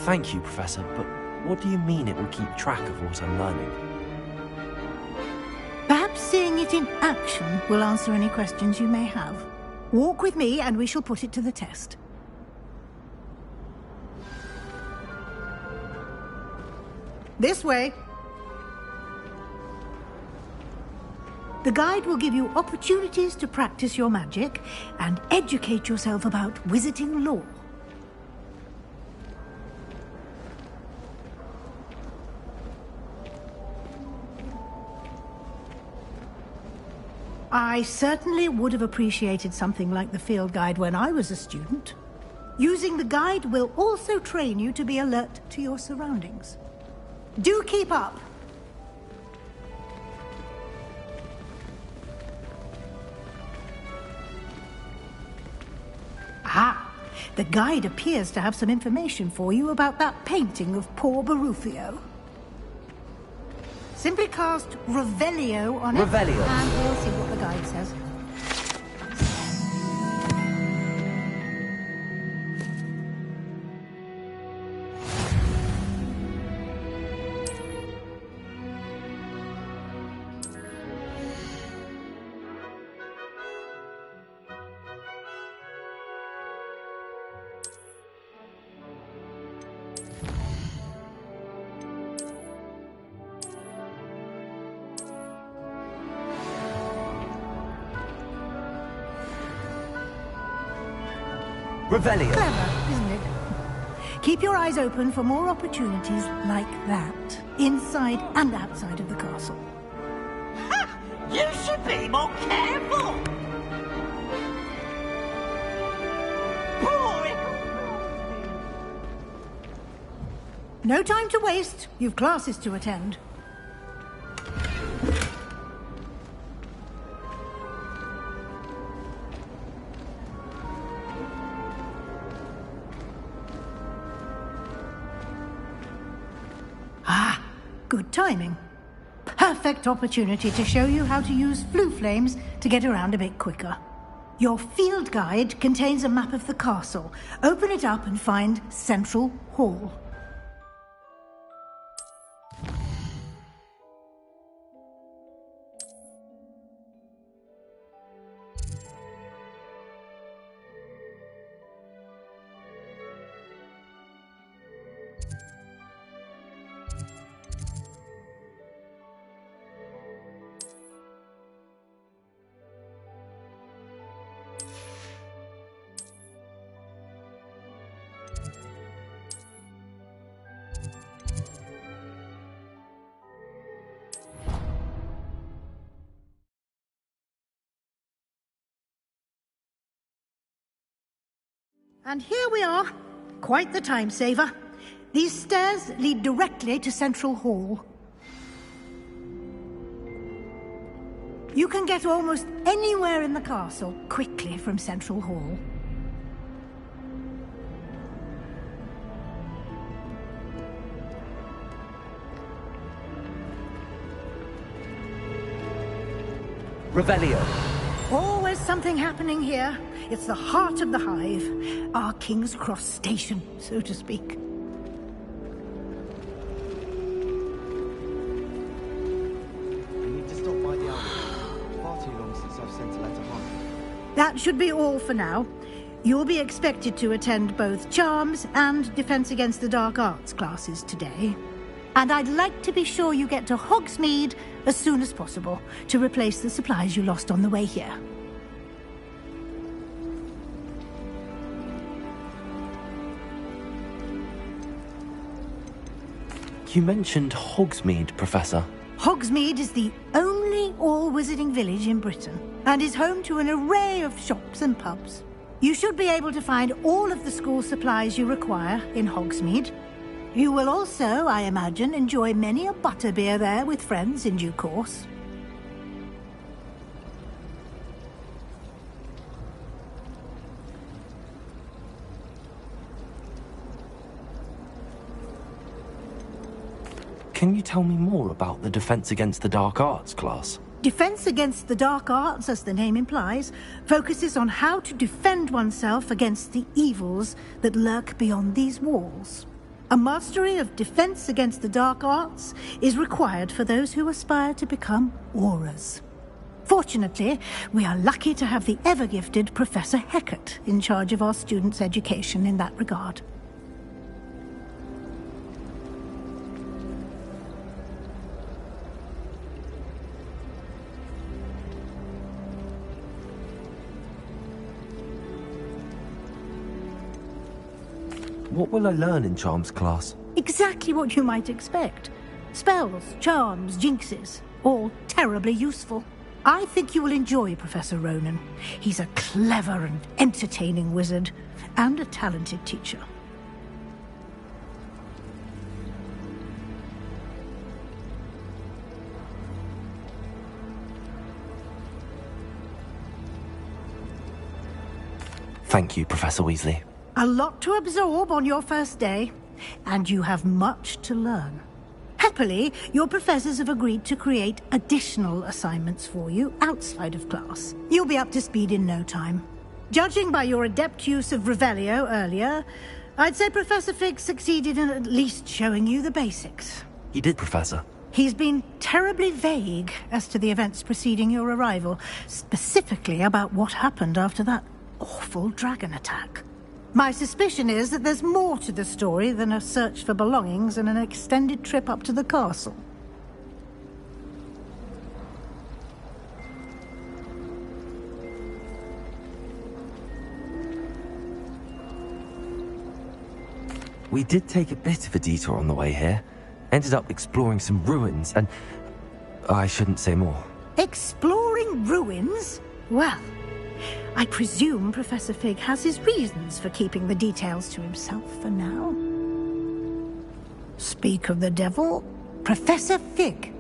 Thank you, Professor, but what do you mean it will keep track of what I'm learning? Perhaps seeing it in action will answer any questions you may have. Walk with me and we shall put it to the test. This way. The guide will give you opportunities to practice your magic and educate yourself about wizarding lore. I certainly would have appreciated something like the field guide when I was a student. Using the guide will also train you to be alert to your surroundings. Do keep up! Ah, the guide appears to have some information for you about that painting of poor Barufio. Simply cast Revelio on it, Revelio. and we'll see what the guide says. Revelio. Clever, isn't it? Keep your eyes open for more opportunities like that, inside and outside of the castle. Ha! You should be more careful! No time to waste. You've classes to attend. Ah, good timing. Perfect opportunity to show you how to use flue flames to get around a bit quicker. Your field guide contains a map of the castle. Open it up and find Central Hall. And here we are. Quite the time saver. These stairs lead directly to Central Hall. You can get almost anywhere in the castle quickly from Central Hall. Revelio. Always something happening here. It's the heart of the hive. Our King's Cross station, so to speak. I need to stop by the alley. Far too long since I've sent a letter home. That should be all for now. You'll be expected to attend both Charms and Defense Against the Dark Arts classes today. And I'd like to be sure you get to Hogsmeade as soon as possible to replace the supplies you lost on the way here. You mentioned Hogsmeade, Professor. Hogsmeade is the only all-wizarding village in Britain and is home to an array of shops and pubs. You should be able to find all of the school supplies you require in Hogsmeade. You will also, I imagine, enjoy many a butterbeer there with friends in due course. Can you tell me more about the Defense Against the Dark Arts class? Defense Against the Dark Arts, as the name implies, focuses on how to defend oneself against the evils that lurk beyond these walls. A mastery of Defense Against the Dark Arts is required for those who aspire to become Aurors. Fortunately, we are lucky to have the ever-gifted Professor Hecat in charge of our students' education in that regard. What will I learn in Charms class? Exactly what you might expect. Spells, charms, jinxes, all terribly useful. I think you will enjoy Professor Ronan. He's a clever and entertaining wizard, and a talented teacher. Thank you, Professor Weasley. A lot to absorb on your first day, and you have much to learn. Happily, your professors have agreed to create additional assignments for you outside of class. You'll be up to speed in no time. Judging by your adept use of Revelio earlier, I'd say Professor Fig succeeded in at least showing you the basics. He did, Professor. He's been terribly vague as to the events preceding your arrival, specifically about what happened after that awful dragon attack. My suspicion is that there's more to the story than a search for belongings and an extended trip up to the castle. We did take a bit of a detour on the way here. Ended up exploring some ruins and... I shouldn't say more. Exploring ruins? Well, I presume Professor Fig has his reasons for keeping the details to himself for now. Speak of the devil, Professor Fig.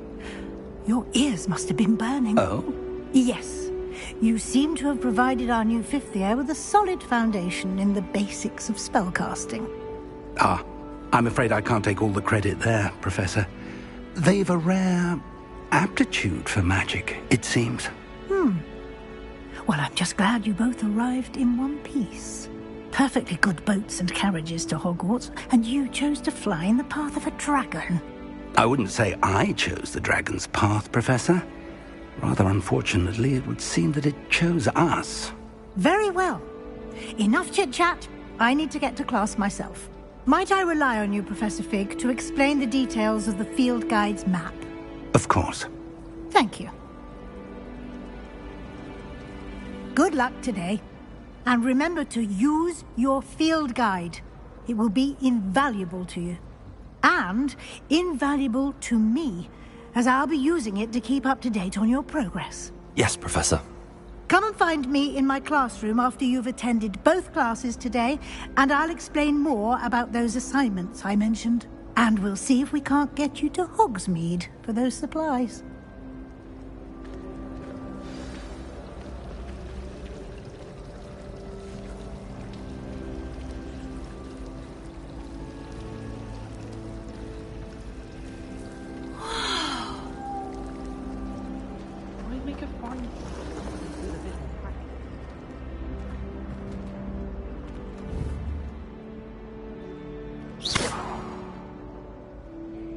Your ears must have been burning. Oh? Yes. You seem to have provided our new fifth year with a solid foundation in the basics of spellcasting. Ah, I'm afraid I can't take all the credit there, Professor. They've a rare aptitude for magic, it seems. Well, I'm just glad you both arrived in one piece. Perfectly good boats and carriages to Hogwarts, and you chose to fly in the path of a dragon. I wouldn't say I chose the dragon's path, Professor. Rather unfortunately, it would seem that it chose us. Very well. Enough chit-chat. I need to get to class myself. Might I rely on you, Professor Fig, to explain the details of the field guide's map? Of course. Thank you. Good luck today. And remember to use your field guide. It will be invaluable to you. And invaluable to me, as I'll be using it to keep up to date on your progress. Yes, Professor. Come and find me in my classroom after you've attended both classes today, and I'll explain more about those assignments I mentioned. And we'll see if we can't get you to Hogsmeade for those supplies.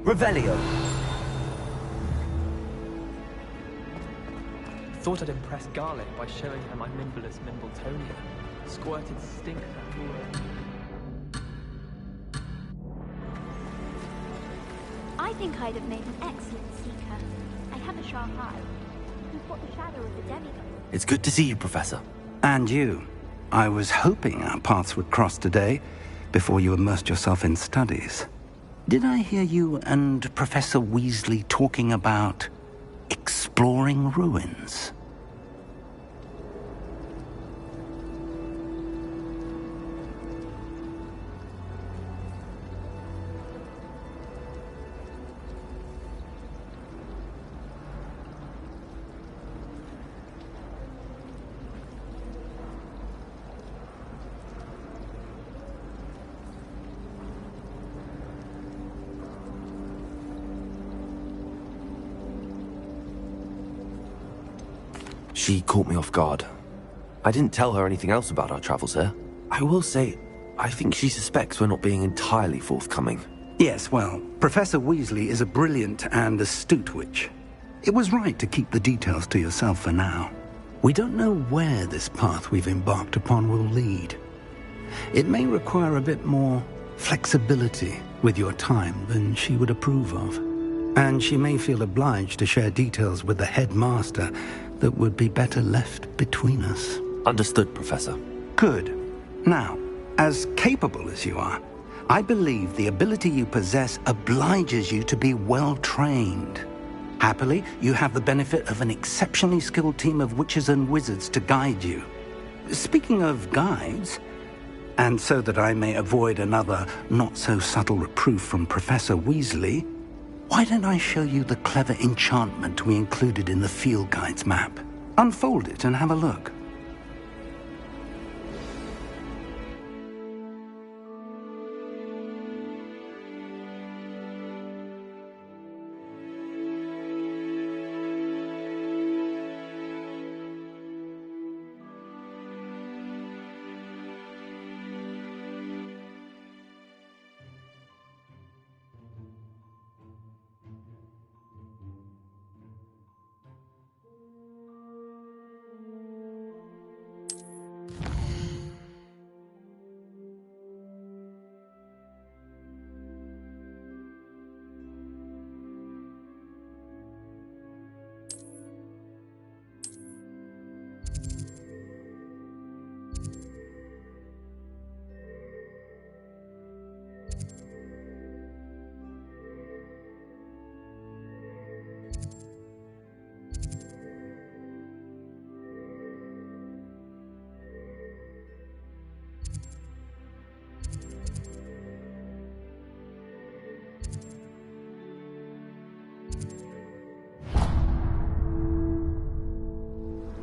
Revelio. Thought I'd impress Garlic by showing her my Mimbleless Mimbletonia. Squirted stink everywhere. I think I'd have made an excellent seeker. I have a sharp eye. You've got the shadow of the demigod. It's good to see you, Professor. And you. I was hoping our paths would cross today, before you immersed yourself in studies. Did I hear you and Professor Weasley talking about exploring ruins? She caught me off guard. I didn't tell her anything else about our travels here. I will say, I think she suspects we're not being entirely forthcoming. Yes, well, Professor Weasley is a brilliant and astute witch. It was right to keep the details to yourself for now. We don't know where this path we've embarked upon will lead. It may require a bit more flexibility with your time than she would approve of. And she may feel obliged to share details with the headmaster that would be better left between us. Understood, Professor. Good. Now, as capable as you are, I believe the ability you possess obliges you to be well-trained. Happily, you have the benefit of an exceptionally skilled team of witches and wizards to guide you. Speaking of guides, and so that I may avoid another not-so-subtle reproof from Professor Weasley, why don't I show you the clever enchantment we included in the field guide's map? Unfold it and have a look.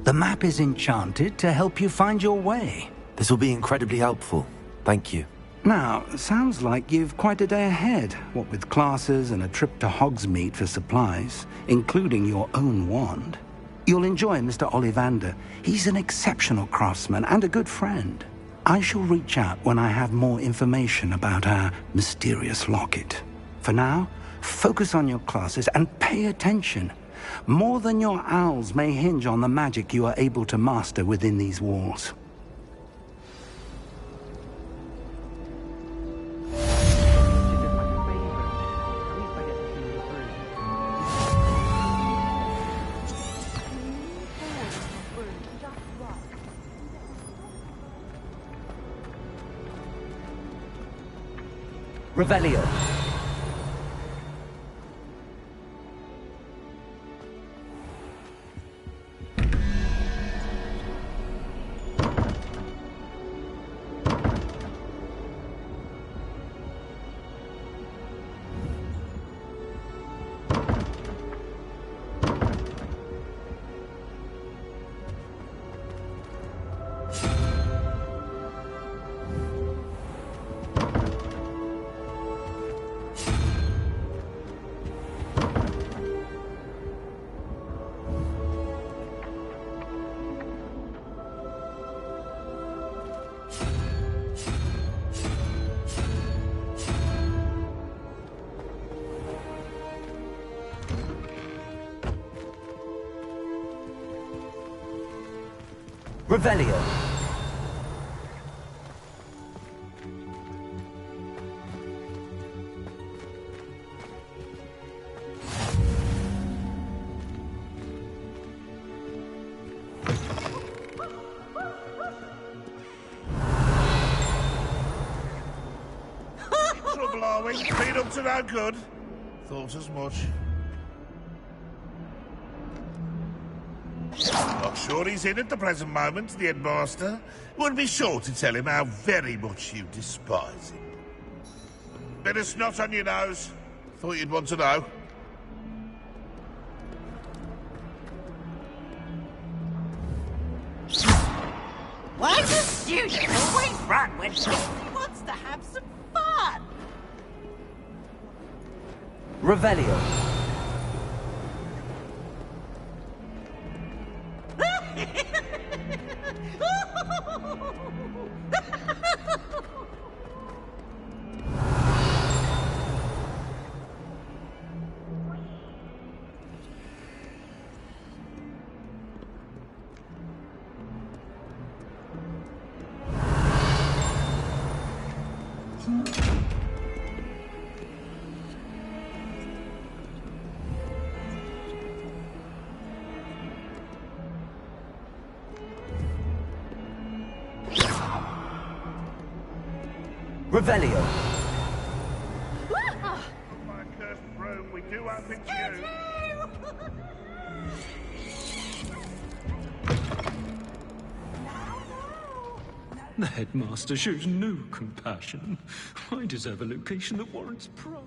The map is enchanted to help you find your way. This will be incredibly helpful. Thank you. Now, sounds like you've quite a day ahead, what with classes and a trip to Hogsmeade for supplies, including your own wand. You'll enjoy Mr. Ollivander. He's an exceptional craftsman and a good friend. I shall reach out when I have more information about our mysterious locket. For now, focus on your classes and pay attention. More than your owls may hinge on the magic you are able to master within these walls. Revelio. Revelio. Trouble, are we? Been up to no good. Thought as much. Not sure he's in at the present moment, the headmaster. Would be sure to tell him how very much you despise him. Bit of snot on your nose. Thought you'd want to know. Why does student always run when he wants to have some fun? Revelio. Revelio. My cursed broom, we do have things you. The headmaster shows no compassion. I deserve a location that warrants pride.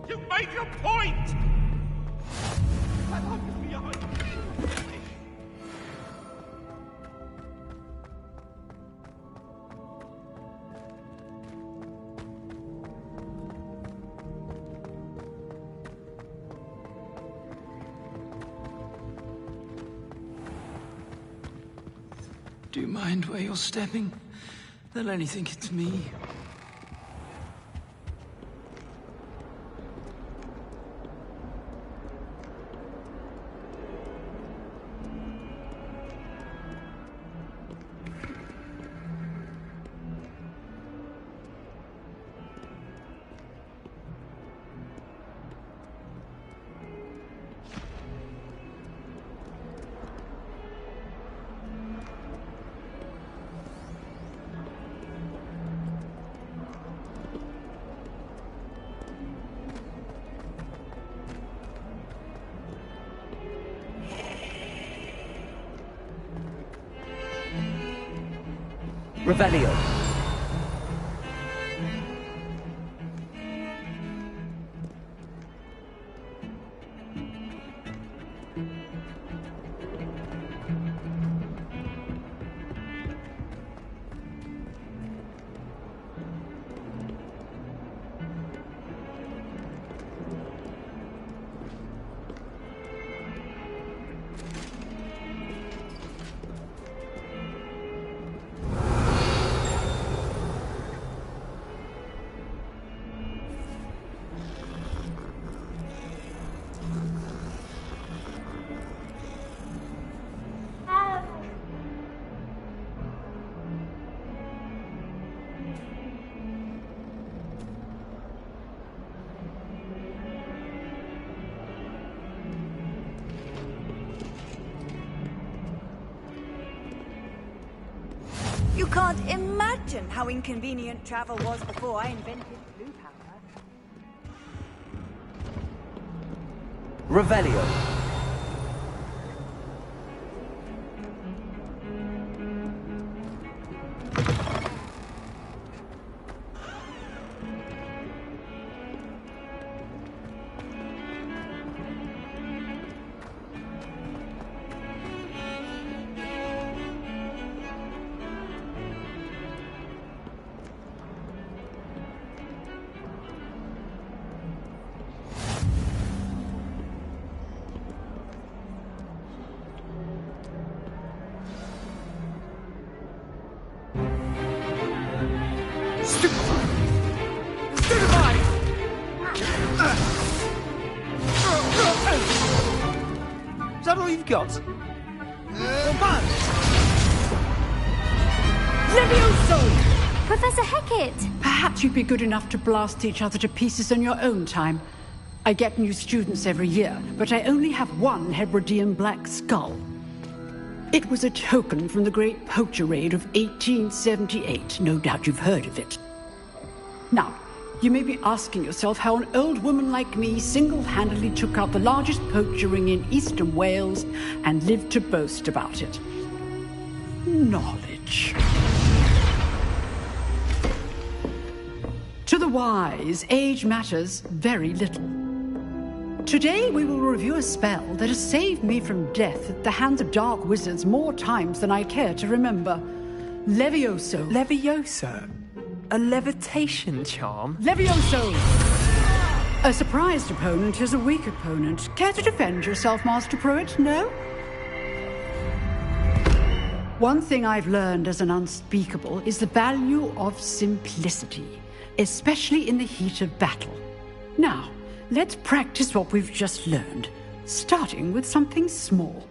You made your point! That hope is behind you. Do you mind where you're stepping? They'll only think it's me. Revelio. You can't imagine how inconvenient travel was before I invented blue power. Revelio. Is that all you've got? Levioso! Professor Hecat! Perhaps you'd be good enough to blast each other to pieces in your own time. I get new students every year, but I only have one Hebridean black skull. It was a token from the Great Poacher Raid of 1878. No doubt you've heard of it. Now, you may be asking yourself how an old woman like me single-handedly took out the largest poacher ring in eastern Wales and lived to boast about it. Knowledge. To the wise, age matters very little. Today we will review a spell that has saved me from death at the hands of dark wizards more times than I care to remember. Levioso. Levioso? A levitation charm? Levioso! A surprised opponent is a weak opponent. Care to defend yourself, Master Pruitt? No? One thing I've learned as an unspeakable is the value of simplicity, especially in the heat of battle. Now, let's practice what we've just learned, starting with something small.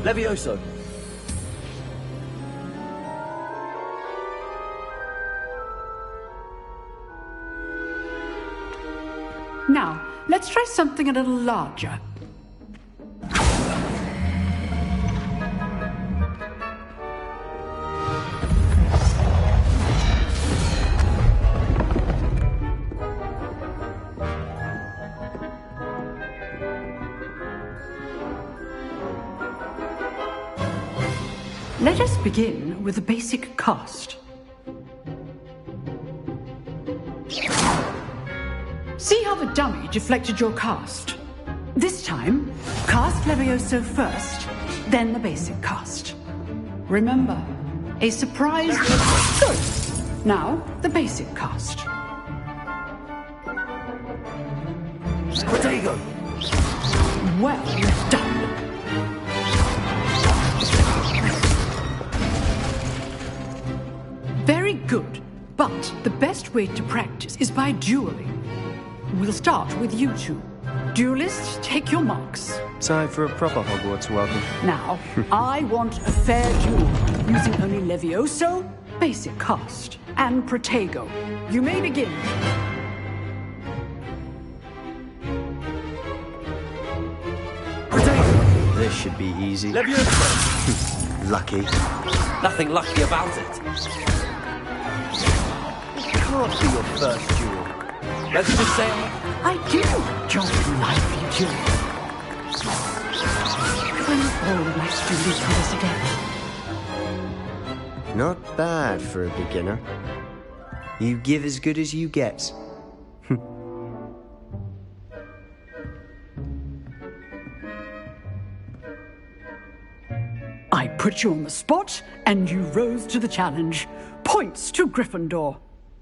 Levioso. Now, let's try something a little larger. Let us begin with the basic cast. See how the dummy deflected your cast? This time, cast Levioso first, then the basic cast. Remember, a surprise... Good. Now, the basic cast. Protego. Well done. Very good, but the best way to practice is by dueling. We'll start with you two. Duelists, take your marks. Time for a proper Hogwarts welcome. Now, I want a fair duel, using only Levioso, basic cast. and Protego. You may begin. This should be easy. Levioso! Lucky. Nothing lucky about it. It can't be your first duel. Let's just say I do enjoy lively duels. When all my students with us again. Not bad for a beginner. You give as good as you get. I put you on the spot, and you rose to the challenge. Points to Gryffindor.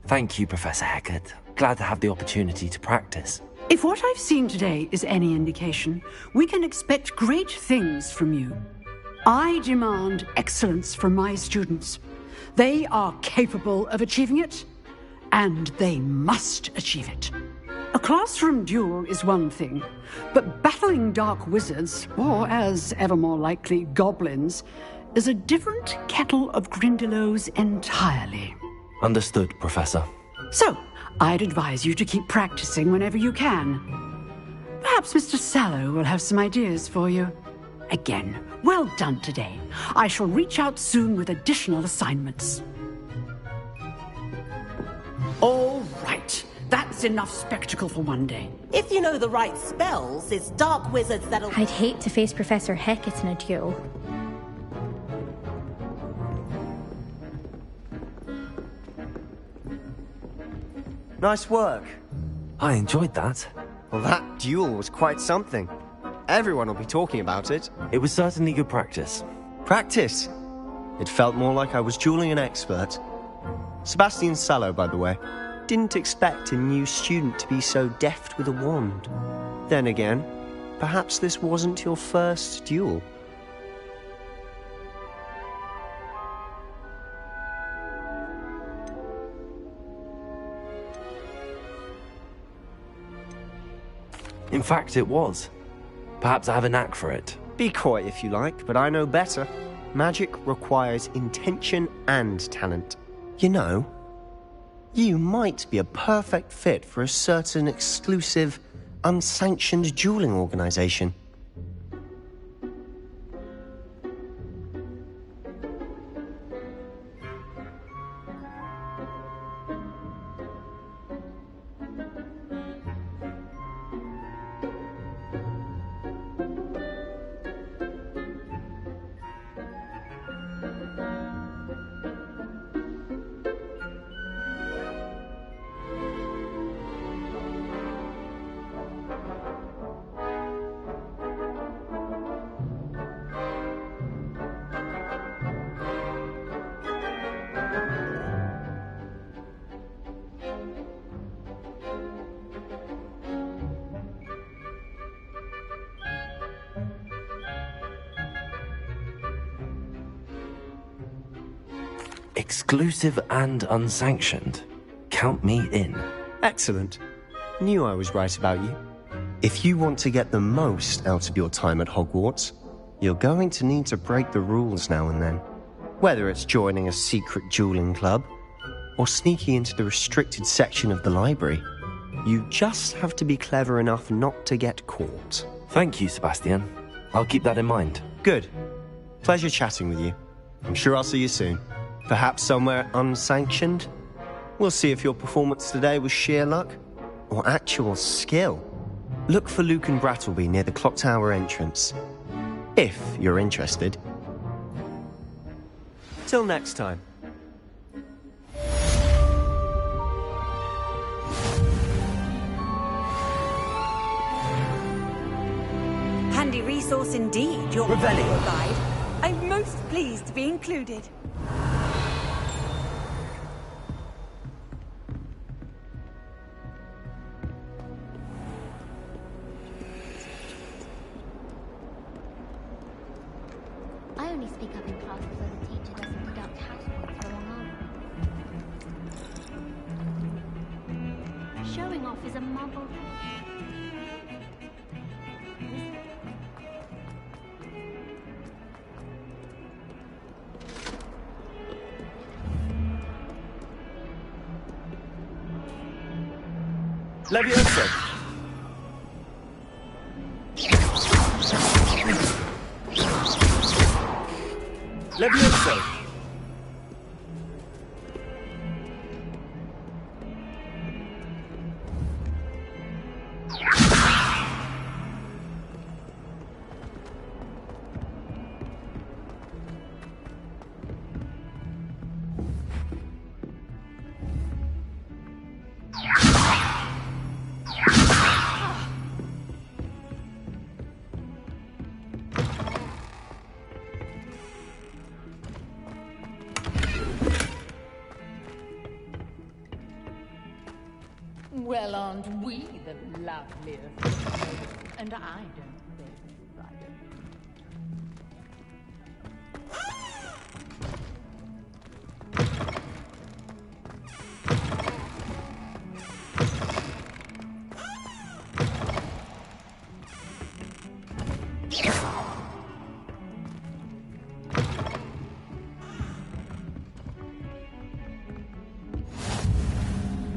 Thank you, Professor Hecat. Glad to have the opportunity to practice. If what I've seen today is any indication, we can expect great things from you. I demand excellence from my students. They are capable of achieving it, and they must achieve it. A classroom duel is one thing, but battling dark wizards, or as ever more likely, goblins, is a different kettle of Grindylows entirely. Understood, Professor. So, I'd advise you to keep practicing whenever you can. Perhaps Mr. Sallow will have some ideas for you. Again, well done today. I shall reach out soon with additional assignments. All right. That's enough spectacle for one day. If you know the right spells, it's dark wizards that'll... I'd hate to face Professor Hecat in a duel. Nice work. I enjoyed that. Well, that duel was quite something. Everyone will be talking about it. It was certainly good practice. Practice? It felt more like I was dueling an expert. Sebastian Sallow, by the way. Didn't expect a new student to be so deft with a wand. Then again, perhaps this wasn't your first duel. In fact, it was. Perhaps I have a knack for it. Be coy if you like, but I know better. Magic requires intention and talent. You know, you might be a perfect fit for a certain exclusive, unsanctioned dueling organization. Exclusive and unsanctioned. Count me in. Excellent. Knew I was right about you. If you want to get the most out of your time at Hogwarts, you're going to need to break the rules now and then. Whether it's joining a secret dueling club, or sneaking into the restricted section of the library, you just have to be clever enough not to get caught. Thank you, Sebastian. I'll keep that in mind. Good. Pleasure chatting with you. I'm sure I'll see you soon. Perhaps somewhere unsanctioned? We'll see if your performance today was sheer luck or actual skill. Look for Luke and Brattleby near the clock tower entrance, if you're interested. Till next time. Handy resource indeed, your Revelio guide. I'm most pleased to be included. I only speak up in class so the teacher doesn't deduct house points for wrong answer. Showing off is a muggle. Levioso! Levioso! Well, aren't we the loveliest? And I don't beg your pardon.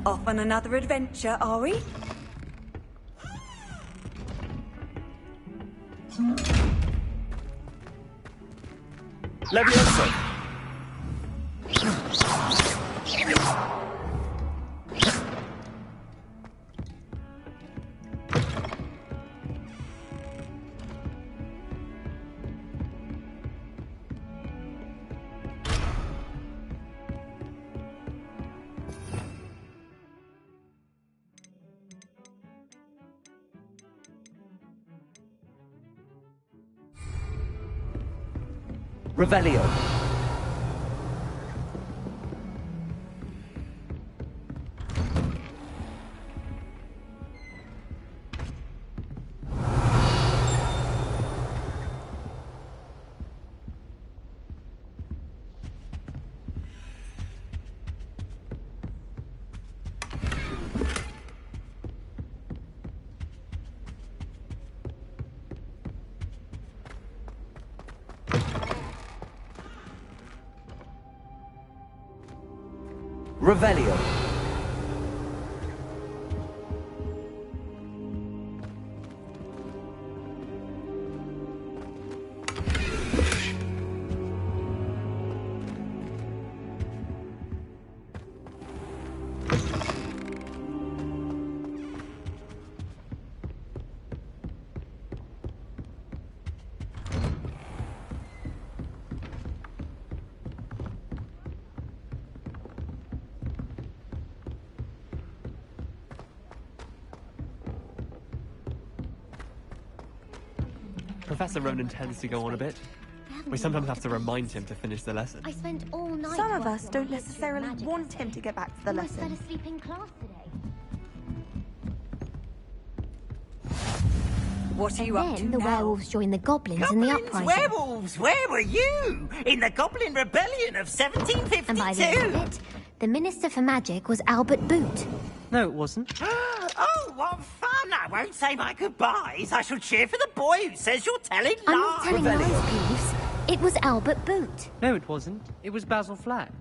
Off on another adventure, are we? Levioso! Revelio. Revelio. Professor Ronan tends to go on a bit. We sometimes have to remind him to finish the lesson. I spent all night. Some of us don't necessarily want him to get back to the lesson. I fell lesson. asleep in class today. What are you up to Then the now? werewolves joined the goblins in the Goblins, uprising. werewolves, where were you? In the Goblin Rebellion of 1752. And by the end of it, the Minister for Magic was Albert Boot. No, it wasn't. Oh, what fun! I won't say my goodbyes. I shall cheer for the boy who says you're telling lies. I'm not telling lies, Peeves. It was Albert Boot. No, it wasn't. It was Basil Flack.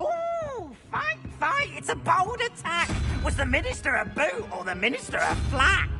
Fight! It's a bold attack. Was the Minister a boot or the Minister a flack?